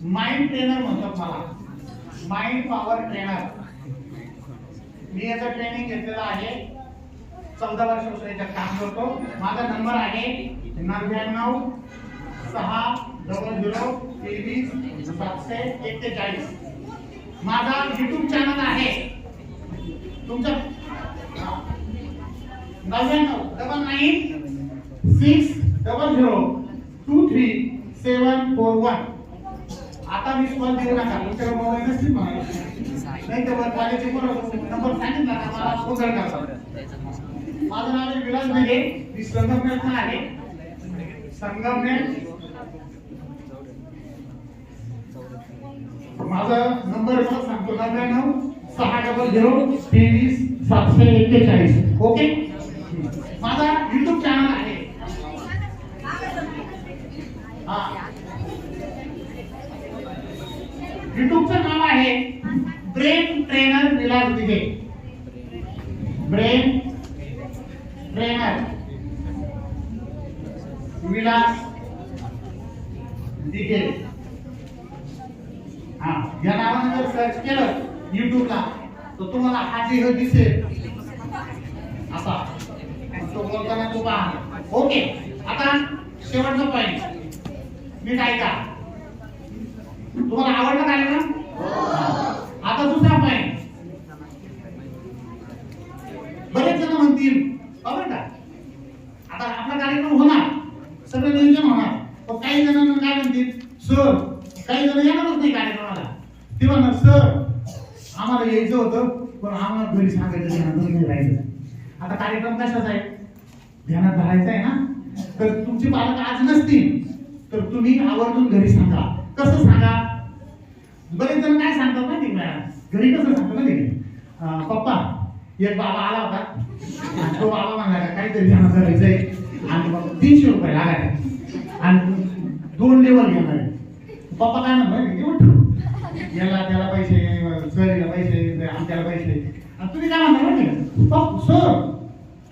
mind trainer म्हणतात मला, माइंड पॉवर ट्रेनर. मी याचं ट्रेनिंग घेतलेलं आहे, 14 वर्षापासून याच्यात काम करतो. माझा नंबर आहे 99 600 23 741. माझा YouTube चॅनल आहे तुमच्या 99 600 23741. आता मी कॉल देऊ नका, तुमच्याकडे मोबाईल नसतील मला, नाही तर कॉलेजचे नंबर सांगितला ना मला फोन करता. माझं नाव आहे विलास दिघे, मी संगमनेरचा आहे. संगमनेर. माझा नंबर मला सांगतो 99 600 23 741. ओके. माझा YouTube चॅनल आहे. YouTubeचं नाव आहे brain trainer Vilas Dighe. Brain trainer Vilas Dighe. या नावाने जर सर्च केलं YouTubeला तर तुम्हाला हा देह दिसेल असा, तो बोलताना तो पहा. ओके. आता शेवटचा पॉइंट मी काय का तुम्हाला आवडलं कार्यक्रम? आता दुसरा पॉइंट. बरेच जण म्हणतील बरोबर का आता आपला कार्यक्रम होणार, सगळं नियोजन होणार, पण काही जणांना काय म्हणतील, सर काही जण येणारच नाही कार्यक्रमाला. ते म्हणणार सर आम्हाला यायचं होतं पण आम्हाला घरी सांगायचं नाही राहायचं. आता कार्यक्रम कशाचा आहे, ध्यानात धरायचा आहे ना. तर तुमचे पालक आज नसतील तर तुम्ही आवर्जून घरी सांगा. कसं सांगा? बरेच जण काय सांगतात माहिती का घरी, कसं सांगतो माहिती का, पप्पा एक बाबा आला होता आणि तो बाबा म्हणाला काहीतरी ध्यानात धरायचंय आणि मग 300 रुपये लागायचे आणि 2 लेवल घेणार आहे. पप्पा काय म्हणतो, याला त्याला पैसे, सरीला पैसे, आमच्याला पैसे. आणि तुम्ही काय म्हणता माहिती का, सर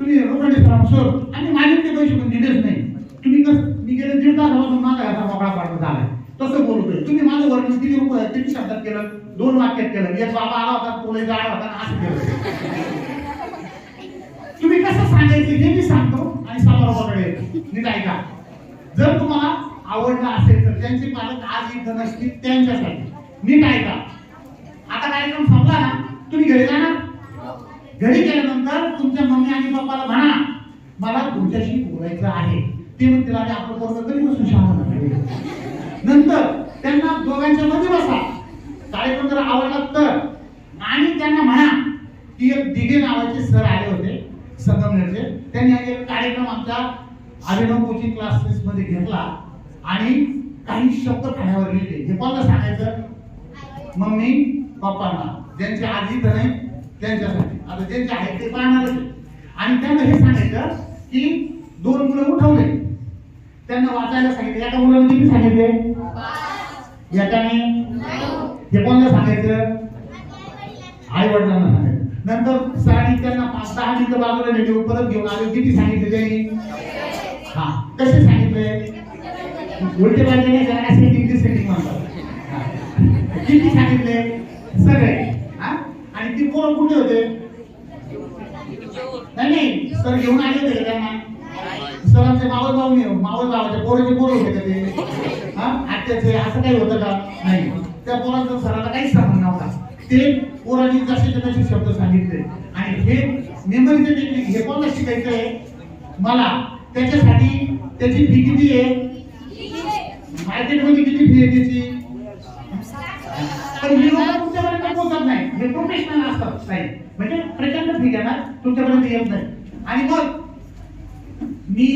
तुम्ही रोकडे सर आणि मागितले पैसे पण दिलेच नाही. तुम्ही कसं, मी गेले 1.5 तासापासून माझा घासा मोकळा पाडत झालाय तसं बोलतोय. तुम्ही माझं वर्णन किती रुपये किती शब्दात केलं, 2 वाक्यात केलं. एक बाबा आला होता, पोळे जाळ होता, असं केलं. तुम्ही कसं सांगायचं हे मी सांगतो आणि समारोहाकडे नीट ऐका. जर तुम्हाला आवडलं असेल तर त्यांचे पालक आज इथं नसतील त्यांच्यासाठी नीट ऐका. आता कार्यक्रम संपला ना, तुम्ही घरी जाणार. घरी गेल्यानंतर तुमच्या मम्मी आणि पप्पाला म्हणा मला तुमच्याशी बोलायचं आहे. ते म्हणतील आणि आपलं पोरगं कधी बसून शांत. नंतर त्यांना दोघांच्या मध्ये बसा, कार्यक्रम जर आवडला तर, आणि त्यांना म्हणा की एक दिघे नावाचे सर आले होते संगमनेरचे, त्यांनी एक कार्यक्रम आमच्या अभिनव कोचिंग क्लासेस मध्ये घेतला आणि काही शब्द खाण्यावर लिहिले. हे कोणाला सांगायचं, मम्मी पप्पांना, ज्यांची आजी तर नाही त्यांच्यासाठी. आता ज्यांचे आहेत ते पाहणारच. आणि त्यांना हे सांगायचं की 2 मुलं उठवले, त्यांना वाचायला सांगितलं. एका मुलाने किती सांगितले, एकाने. हे कोणाला सांगायचं, आई वडिलांना सांगायचं. नंतर सरांनी त्यांना 5-10 मिनिटं बाजूला नेले, परत घेऊन आले. किती सांगितले त्यांनी, कसे सांगितले, उलटे पालटे नाही करा, सेटिंग सेटिंग म्हणतात. किती सांगितले सगळे. आणि ती पोरं कुठे होते, नाही सर घेऊन आले होते त्यांना. सरांचे मावळ भावाचे पोराचे पोरं होते का ते, आत्याचे, असं काही होतं का, नाही. त्या पोरांचा सराला काहीच संबंध नव्हता. ते पोरांनी जसे तसे शब्द सांगितले. आणि हे मेमरीचे टेक्निक हे कोणाला शिकायचंय, मला. त्याच्यासाठी त्याची फी किती आहे, मार्केटमध्ये किती फी आहे त्याची, पण हे लोक तुमच्यापर्यंत पोहोचत नाही. हे प्रोफेशनल असतात नाही, म्हणजे प्रचंड फी घेणार, तुमच्यापर्यंत येत नाही. आणि मग मी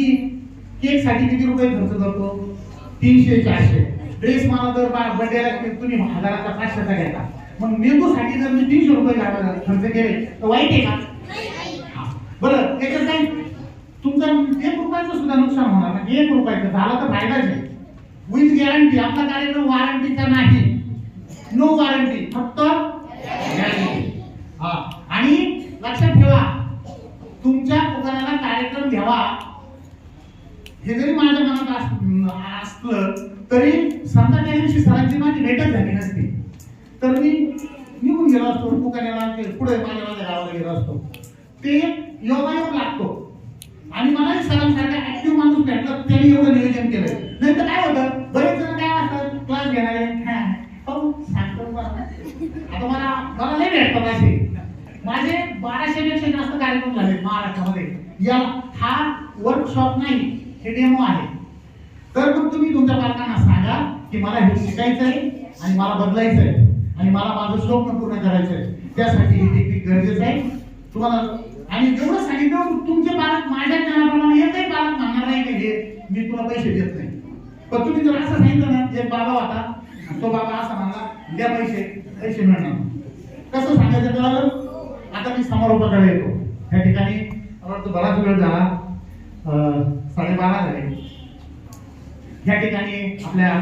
केक साठी किती रुपये खर्च करतो, 300-400. ड्रेस मला तर बर्थडेला तुम्ही 1000चा 500चा घेता, मग मेंदूसाठी जर मी 300 रुपये खर्च केले तर वाईट आहे का? बरं त्याच्यात काही तुमचं 1 रुपयाचं सुद्धा नुकसान होणार नाही. 1 रुपयाचं झालं तर फायदाच आहे. With guarantee. आपला कार्यक्रम वॉरंटीचा नाही, नो वॉरंटी, फक्त गॅरंटी. हा, आणि लक्षात ठेवा तुमच्या दुकानाला कार्यक्रम घ्यावा हे जरी माझ्या मनात असलं तरी समजा त्या दिवशी सरांची माझी भेटच झाली नसती तर मी निघून गेलो असतो दुकानाला, पुढे माझ्या गावाला गेलो असतो. ते योगायोग लागतो. आणि मलाही सरांसारखा ऍक्टिव्ह माणूस भेटला त्यांनी एवढं नियोजन केलं. नाही तर काय होतं, बरेच जण काय असतात क्लास घेणारे, सांगतो आता मला नाही भेटतात असे. माझे 1200 पेक्षा जास्त कार्यक्रम झाले महाराष्ट्रामध्ये. या हा वर्कशॉप नाही, हे डेमो आहे. तर मग तुम्ही तुमच्या पालकांना सांगा की मला हे शिकायचं आहे आणि मला बदलायचं आहे आणि मला माझं स्वप्न पूर्ण करायचं आहे. त्यासाठी ही टेक्निक गरजेचं आहे तुम्हाला. आणि जेवढं सांगितलं तुमचे पालक माझ्या ज्ञानाप्रमाणे एकही पालक म्हणणार नाही की हे मी तुला पैसे देत नाही. पण तुम्ही जर असं सांगितलं ना, एक बाबा होता तो बाबा असा म्हणला द्या पैसे मिळणार. कसं सांगायचं कळलं? आता मी समारोपाकडे येतो. या ठिकाणी मला बराच वेळ झाला, 12:30 झाले. या ठिकाणी आपल्या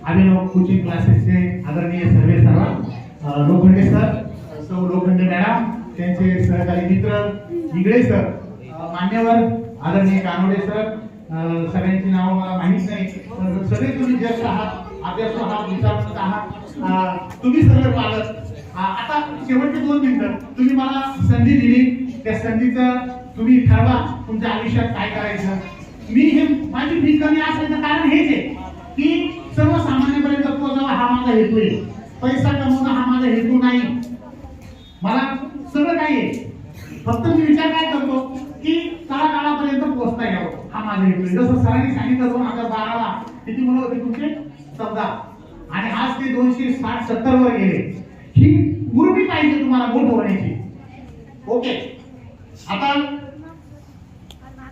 अभिनव कोचिंग क्लासेसचे आदरणीय सर्वे सर, लोखंडे सर, सौ लोखंडे मॅडम, त्यांचे सहकारी मित्र इगळे सर, मान्यवर आदरणीय कानोडे सर, सगळ्यांची नावं मला माहित नाही, सगळे तुम्ही ज्येष्ठ आहात, अभ्यासू आहात, विचारवंत आहात, तुम्ही सगळे पालक. आता शेवटचे 2 मिनिटं तुम्ही मला संधी दिली, त्या संधीचं तुम्ही ठरवा तुमच्या आयुष्यात काय करायचं. मी हे माझी फी कमी असायचं कारण हेच आहे की सर्वसामान्यपर्यंत पोहोचावा हा माझा हेतू आहे. पैसा कमवणं हा माझा हेतू नाही. मला सगळं काही आहे, फक्त मी विचार काय करतो की तळागाळापर्यंत पोहोचता यावं हा माझा हेतू आहे. जसं सरांनी सांगितलं 2012 ला किती मुलं होते तुमचे? 14, आणि आज ते 260-70 वर गेले. ही उर्मी पाहिजे तुम्हाला मोठं होण्याची. ओके, आता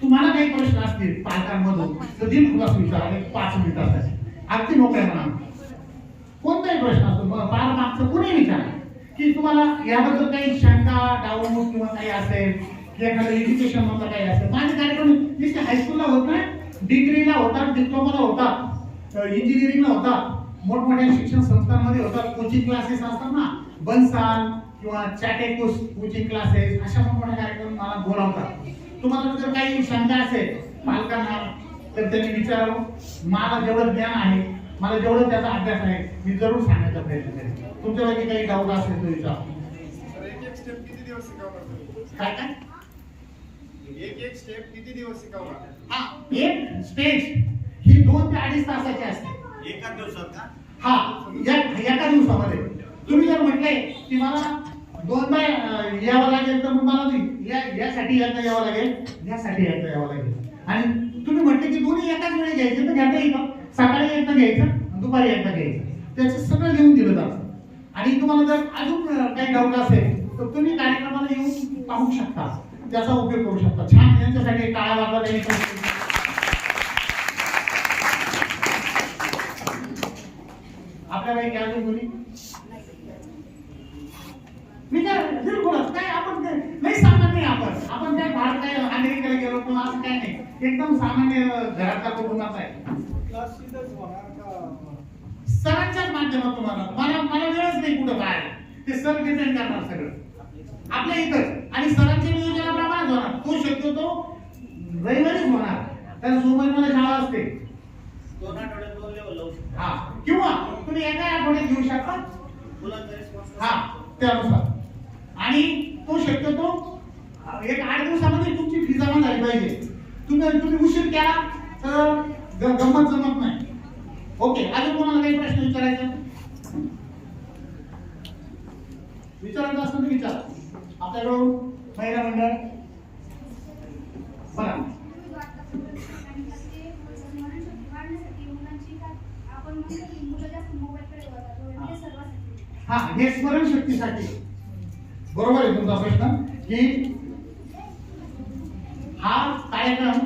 तुम्हाला काही प्रश्न असतील पालकांमधून तर दिलखुलास विचारा 5 मिनिटासाठी, अगदी मोकळ्या मनाने. कोणताही प्रश्न असतो पालकांचं कुणी विचारा की तुम्हाला याबद्दल काही शंका, डाऊट किंवा काही असेल की एखादं एज्युकेशन मधलं काही असेल. माझे कार्यक्रम नुसते हायस्कूलला होत नाही, डिग्रीला होतात, डिप्लोमाला होतात, इंजिनिअरिंगला होतात, मोठमोठ्या शिक्षण संस्थांमध्ये होतात. कोचिंग क्लासेस असतात ना, बनसाल किंवा चॅटे कोचिंग क्लासेस, अशा मोठमोठ्या कार्यक्रम मला बोलावतात. तुम्हाला जर काही शंका असेल पालकांना तर त्यांनी विचारावं. मला जेवढं ज्ञान आहे, मला जेवढं त्याचा अभ्यास आहे, मी जरूर सांगण्याचा प्रयत्न करेन. तुमच्यापैकी काही डाऊट असेल तर विचारा. एक स्टेप किती दिवस शिकवणार? काय काय? एक स्टेप किती दिवस शिकवणार? हा, एक स्टेज ही 2 ते 2.5 तासाची असते. एका दिवसात का? हा, एका दिवसामध्ये. तुम्ही जर म्हटले की मला 2दा यावं लागेल तर मग मला यासाठी एकदा यावं लागेल, यासाठी एकदा यावं लागेल. आणि तुम्ही म्हटले की दोन्ही एकाच वेळी घ्यायचे तर घेता येईल. सकाळी एकदा घ्यायचं, दुपारी एकदा घ्यायचं, त्याचं सगळं लिहून दिलं जातं. आणि तुम्हाला जर अजून काही डाऊट असेल तर तुम्ही कार्यक्रमाला येऊन पाहू शकता, त्याचा उपयोग करू शकता. छान, यांच्यासाठी टाळ्या वाजवा. आपल्याला एक अजून कोणी काय आपण नाही सामान्य, आपण त्या भारत काय अमेरिकेला गेलो किंवा असं काय नाही, एकदम सामान्य घरातला कुटुंबाचा आहे. सरांच्याच माध्यमातून मला वेळच नाही कुठं काय, ते सर डिपेंड करणार सगळं आपल्या इथं. आणि सरांच्या नियोजनाप्रमाणेच होणार. तो शक्यतो रविवारीच होणार, कारण सोमवारी शाळा असते. 2 आठवड्यात 2 लेवल लावू शकतो. हा, किंवा तुम्ही एका आठवड्यात घेऊ शकता, मुलांचा रिस्पॉन्स हा त्यानुसार. आणि तो शक्यतो एक 8 दिवसामध्ये तुमची फी जमा झाली पाहिजे. तुम्ही उशीर केला तर गंमत जमत नाही. ओके, अजून कोणाला काही प्रश्न विचारायचा असेल तर विचारा. आपल्याकडून महिला मंडळ बघा. हा, हे स्मरणशक्तीसाठी बरोबर आहे तुमचा प्रश्न की हा कार्यक्रम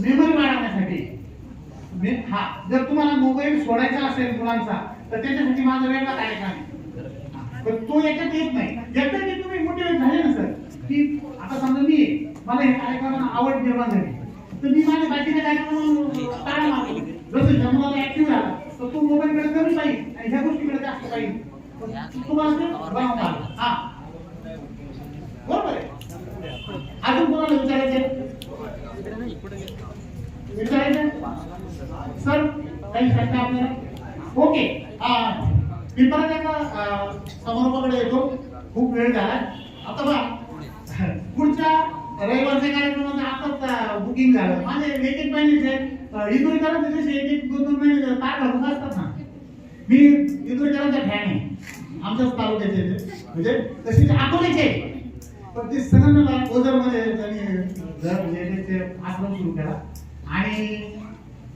मेमरी वाढवण्यासाठी. हा, जर तुम्हाला मोबाईल सोडायचा असेल मुलांचा तर त्याच्यासाठी माझा वेगळा कार्यक्रम आहे. पण तो याच्यात येत नाही. एकदा की तुम्ही मोटिवेट झाले ना सर, की आता समजा मी मला या कार्यक्रमाला आवड निर्माण झाली, तर मी माझ्या बाकीच्या कार्यक्रमाला टाळा मारतो. जसं जन्माला ऍक्टिव्ह झाला तर तो मोबाईलकडे कमी पाहिजे आणि ह्या गोष्टीकडे जास्त पाहिजे. तुम्हाला ते बनवता आलं. हा बरोबर आहे. अजून कोणाला विचारायचं सर? काही शंका आपल्याला? ओके. मी परत एकदा समारोपाकडे येतो, खूप वेळ झाला. आता बघा, पुढच्या रविवारच्या कार्यक्रमाचं आताच बुकिंग झालं. माझे एक महिन्याचे इंदुरीकरांचे जसे एक 2 महिने ताट घालून असतात ना, मी इंदुरीकरांचा फॅन आहे. आमच्याच तालुक्याचे म्हणजे तशी अकोल्याचे, पण ते सगळ्यांना ओझरमध्ये त्यांनी आश्रम सुरू केला आणि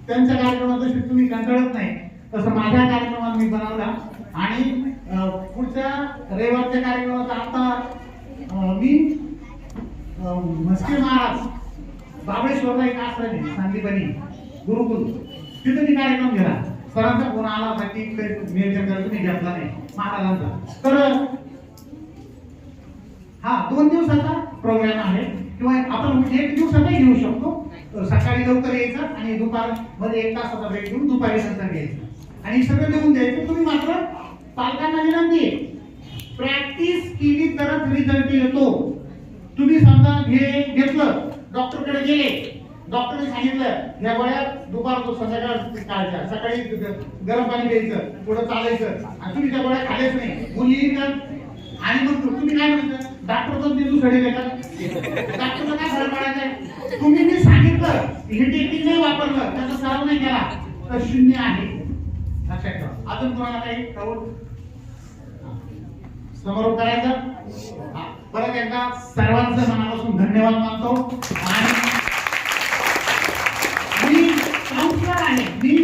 त्यांच्या कार्यक्रमात जशी तुम्ही कंटाळत नाही तसं माझ्या कार्यक्रमात मी बनवला. आणि पुढच्या रविवारच्या कार्यक्रमात आता मी म्हस्के महाराज बाबळेश्वरला एक आश्रम आहे सांदीपणी गुरुकुल, तिथे मी कार्यक्रम केला. सरांचा फोन आला होता की नियोजन करायला तुम्ही घेतला नाही महाराजांचा. तर हा 2 दिवसाचा प्रोग्राम आहे, किंवा आपण 1 दिवसाचाही घेऊ शकतो. सकाळी लवकर यायचं आणि दुपारमध्ये 1 तासाचा ब्रेक घेऊन दुपारी नंतर घ्यायचं आणि सगळं देऊन द्यायचं. तुम्ही मात्र पालकांना विनंती आहे, प्रॅक्टिस केली तरच रिझल्ट येतो. तुम्ही समजा घेतलं, डॉक्टरकडे गेले, डॉक्टरने सांगितलं या गोळ्यात दुपार संध्याकाळ खायच्या, सकाळी गरम पाणी प्यायचं, पुढे चालायचं आणि तुम्ही त्या गोळ्या खाल्ल्याच नाही, मुली तर आणि मग तुम्ही काय म्हणता डॉक्टरचा बिंदू सडे देतात. डॉक्टरला काय फरक पडायचा? तुम्ही मी सांगितलं ही टेक्निक नाही वापरलं, त्याचा सराव नाही केला तर 0 आहे. लक्षात ठेवा. अजून कोणाला काही डाऊट? समारोप करायचा. परत एकदा सर्वांचं मनापासून धन्यवाद मानतो. आणि मी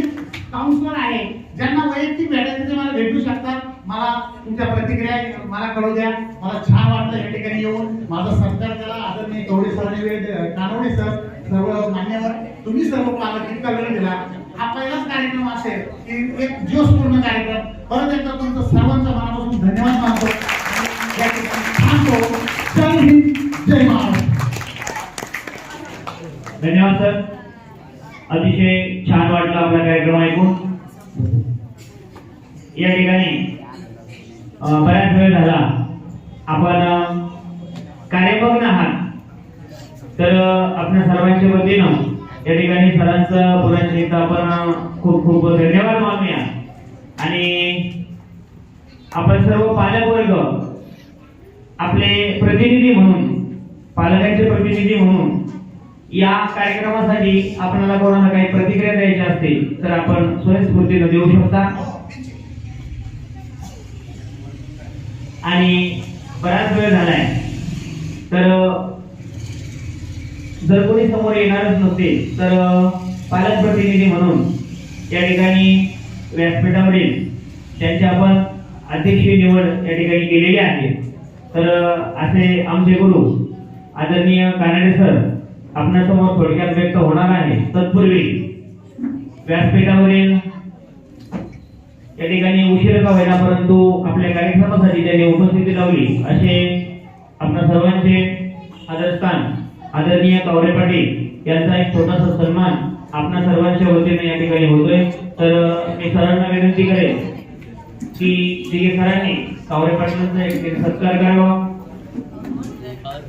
काउन्सिलर आहे, ज्यांना वैयक्तिक भेटायचं ते मला भेटू शकतात. मला तुमच्या प्रतिक्रिया मला कळू द्या. मला छान वाटलं या ठिकाणी येऊन. माझा सत्कार केला आदरणीय कवडे सरांनी, कानवडे सर, सर्व मान्यवर, तुम्ही सर्व पालक इतका वेळ दिला. हा पहिलाच कार्यक्रम असेल की एक जोशपूर्ण कार्यक्रम. परत एकदा तुमचं सर्वांचं मनापासून धन्यवाद मानतो. या ठिकाणी थांबतो. जय हिंद, जय महाराष्ट्र. धन्यवाद सर, अतिशय छान वाटलं आपला कार्यक्रम ऐकून. या ठिकाणी बराच वेळ झाला आपण कार्यमग्न आहात, तर आपल्या सर्वांच्या वतीनं या ठिकाणी सरांचं पुन्हा आपण खूप खूप धन्यवाद मानूया. आणि आपण सर्व पालक वर्ग आपले प्रतिनिधी म्हणून, पालकांचे प्रतिनिधी म्हणून या कार्यक्रमासाठी आपल्याला कोणाला काही प्रतिक्रिया द्यायची असतील तर आपण स्वयंस्फूर्तीने देऊ शकता. आणि बराच वेळ झालाय, तर जर कोणी समोर येणारच नसेल तर पालक प्रतिनिधी म्हणून या ठिकाणी व्यासपीठावरील त्यांची आपण अध्यक्षीय निवड या ठिकाणी केलेली आहे. तर असे आमचे गुरु आदरणीय कानडे सर आपणासमोर थोडक्यात व्यक्त होणार आहे. तत्पूर्वी व्यासपीठावरील या ठिकाणी उशीर का होईना परंतु आपल्या कार्यक्रमासाठी त्यांनी उपस्थिती लावली असे आपल्या सर्वांचे आदरस्थान आदरणीय कवरे पाटील यांचा एक छोटासा सन्मान आपल्या सर्वांच्या वतीने या ठिकाणी होतोय. तर मी सरांना विनंती करेन की दिगे सरांनी कवरे पाटलांचा एक सत्कार करावा.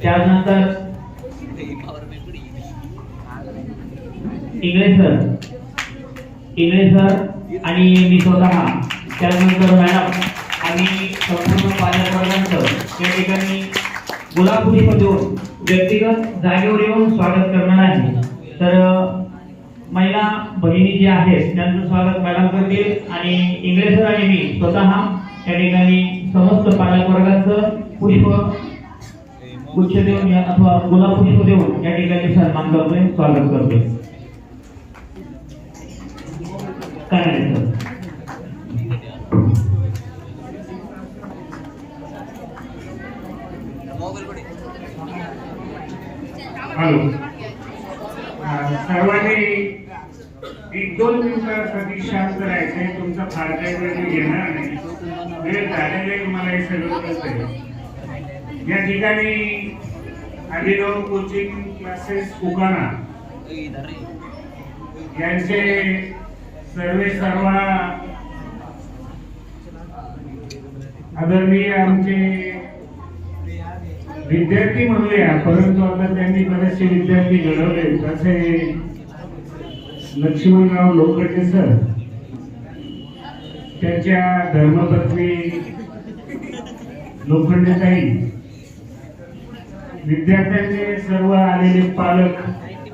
त्यानंतर इंगळे सर आणि मी स्वतः, त्यानंतर मॅडम आणि संपूर्ण पालक वर्गांचं या ठिकाणी गुलाब पुष्प देऊन व्यक्तिगत जागेवर येऊन स्वागत करणार आहे. तर महिला भगिनी जी आहेत त्यांचं स्वागत मॅडम करतील आणि इंगळे सर आणि मी स्वतः या ठिकाणी समस्त पालक वर्गाचं पुष्प गुच्छ देऊन अथवा गुलाब पुष्प देऊन या ठिकाणी सन्मान करतोय, स्वागत करतोय. करायचं हॅलो, सर्वांनी 1-2 मिनिटांसाठी शांत राहायचंय. तुमचा फार काही वेळ घेणार नाही. वेळ झालेले मला हे सगळं कळतंय. या ठिकाणी अभिनव कोचिंग क्लासेस उकाना यांचे सर्व आदरणीय आमचे विद्यार्थी म्हणूया, परंतु आता त्यांनी बरेचसे विद्यार्थी घडवले, जसे लक्ष्मणराव लोखंडे सर, त्यांच्या धर्मपत्नी लोखंडेताई, विद्यार्थ्यांचे सर्व आलेले पालक,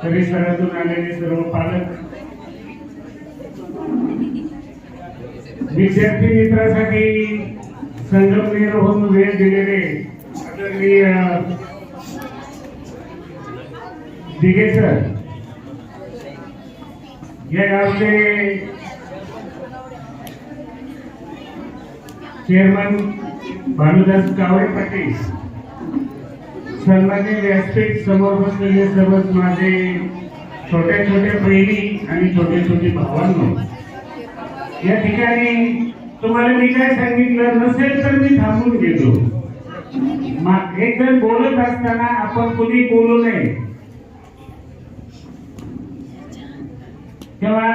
परिसरातून आलेले सर्व पालक, विद्यार्थी मित्रासाठी संगमनेरहून वेळ दिलेले आदरणीय दिघे सर, या गावचे चेअरमन भानुदास कावळे पाटील, सन्माननीय व्यासपीठ समोर बसलेले सर्वच माझे छोट्या छोट्या बहिणी आणि छोटे छोटे भावांनो, या ठिकाणी तुम्हाला मी काय सांगितलं नसेल तर मी थांबून घेतो. एक जण बोलत असताना आपण कुणी बोलू नये. तेव्हा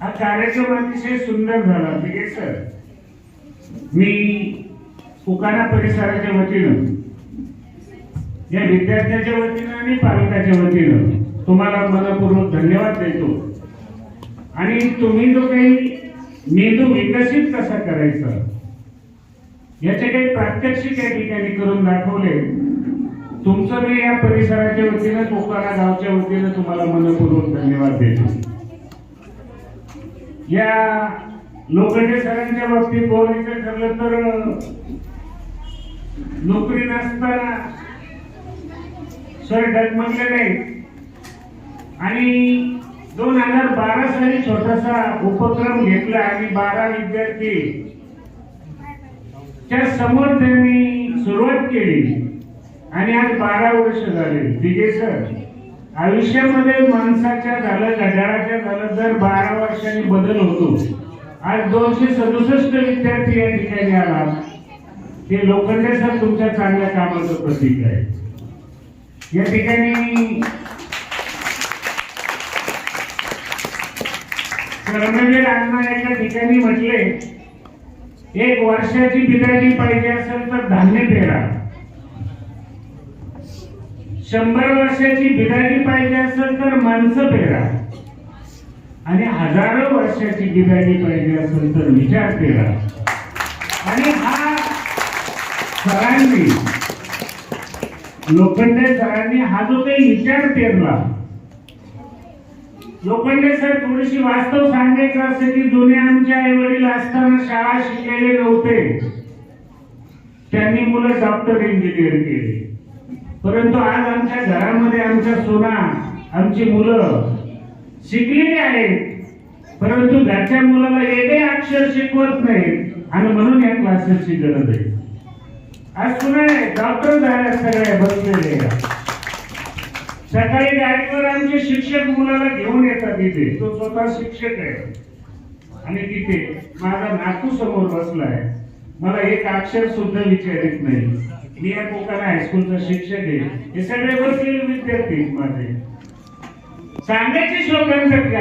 हा कार्यक्रम अतिशय सुंदर झाला. ठीक आहे सर, मी उकाना परिसराच्या वतीनं, या विद्यार्थ्याच्या वतीनं आणि पालकाच्या वतीनं तुम्हाला मनपूर्वक धन्यवाद देतो. आणि तुम्ही जो काही मेंदू विकसित कसा करायचा याचे काही प्रात्यक्षिक या ठिकाणी करून दाखवले. तुमचं मी या परिसराच्या वतीनं, कोकाना गावच्या वतीनं तुम्हाला मनपूर्वक धन्यवाद देतो. या लोखंडे सरांच्या बाबतीत बोलायचं ठरलं तर नोकरी नसताना सर डगमगले नाही आणि 2012 साली छोटासा उपक्रम घेतला आणि 12 विद्यार्थी त्या समोर त्यांनी सुरुवात केली आणि आज 12 वर्ष झाले. दिघे सर, आयुष्यामध्ये माणसाच्या झालं, घड्याळाच्या झालं तर 12 वर्षांनी बदल होतो. आज 267 विद्यार्थी या ठिकाणी आला, ते लोखंडे सर तुमच्या चांगल्या कामाचं प्रतीक आहे. या ठिकाणी कर्मवीर अण्णा एका ठिकाणी म्हटले, एक वर्षाची बिदागी पाहिजे असेल तर धान्य पेरा, 100 वर्षाची बिदागी पाहिजे असेल तर माणसं पेरा, आणि 1000 वर्षाची बिदागी पाहिजे असेल तर विचार पेरा. आणि हा सरांनी, लोखंडे सरांनी हा जो काही विचार पेरला, लोखंडे सर थोडीशी वास्तव सांगायचं असे की जुने आमचे आई वडील असताना शाळा शिकलेले नव्हते, त्यांनी मुलं डॉक्टर इंजिनियर केले. परंतु आज आमच्या घरामध्ये आमच्या सोना, आमची मुलं शिकलेली आहेत, परंतु घरच्या मुलाला एके अक्षर शिकवत नाहीत आणि म्हणून या क्लासेसची गरज आहे. आज पुन्हा डॉक्टर झाल्या सगळ्या बसलेले. सकाळी गाडीवर आमचे शिक्षक मुलाला घेऊन येतात तिथे, तो स्वतः शिक्षक आहे आणि तिथे माझा नातू समोर बसलाय, मला एक अक्षर सुद्धा विचारित नाही. मी या कोकाना हायस्कूलचा शिक्षक आहे. हे सगळे बसलेले विद्यार्थी माझे सांगायचे शोकांसाठी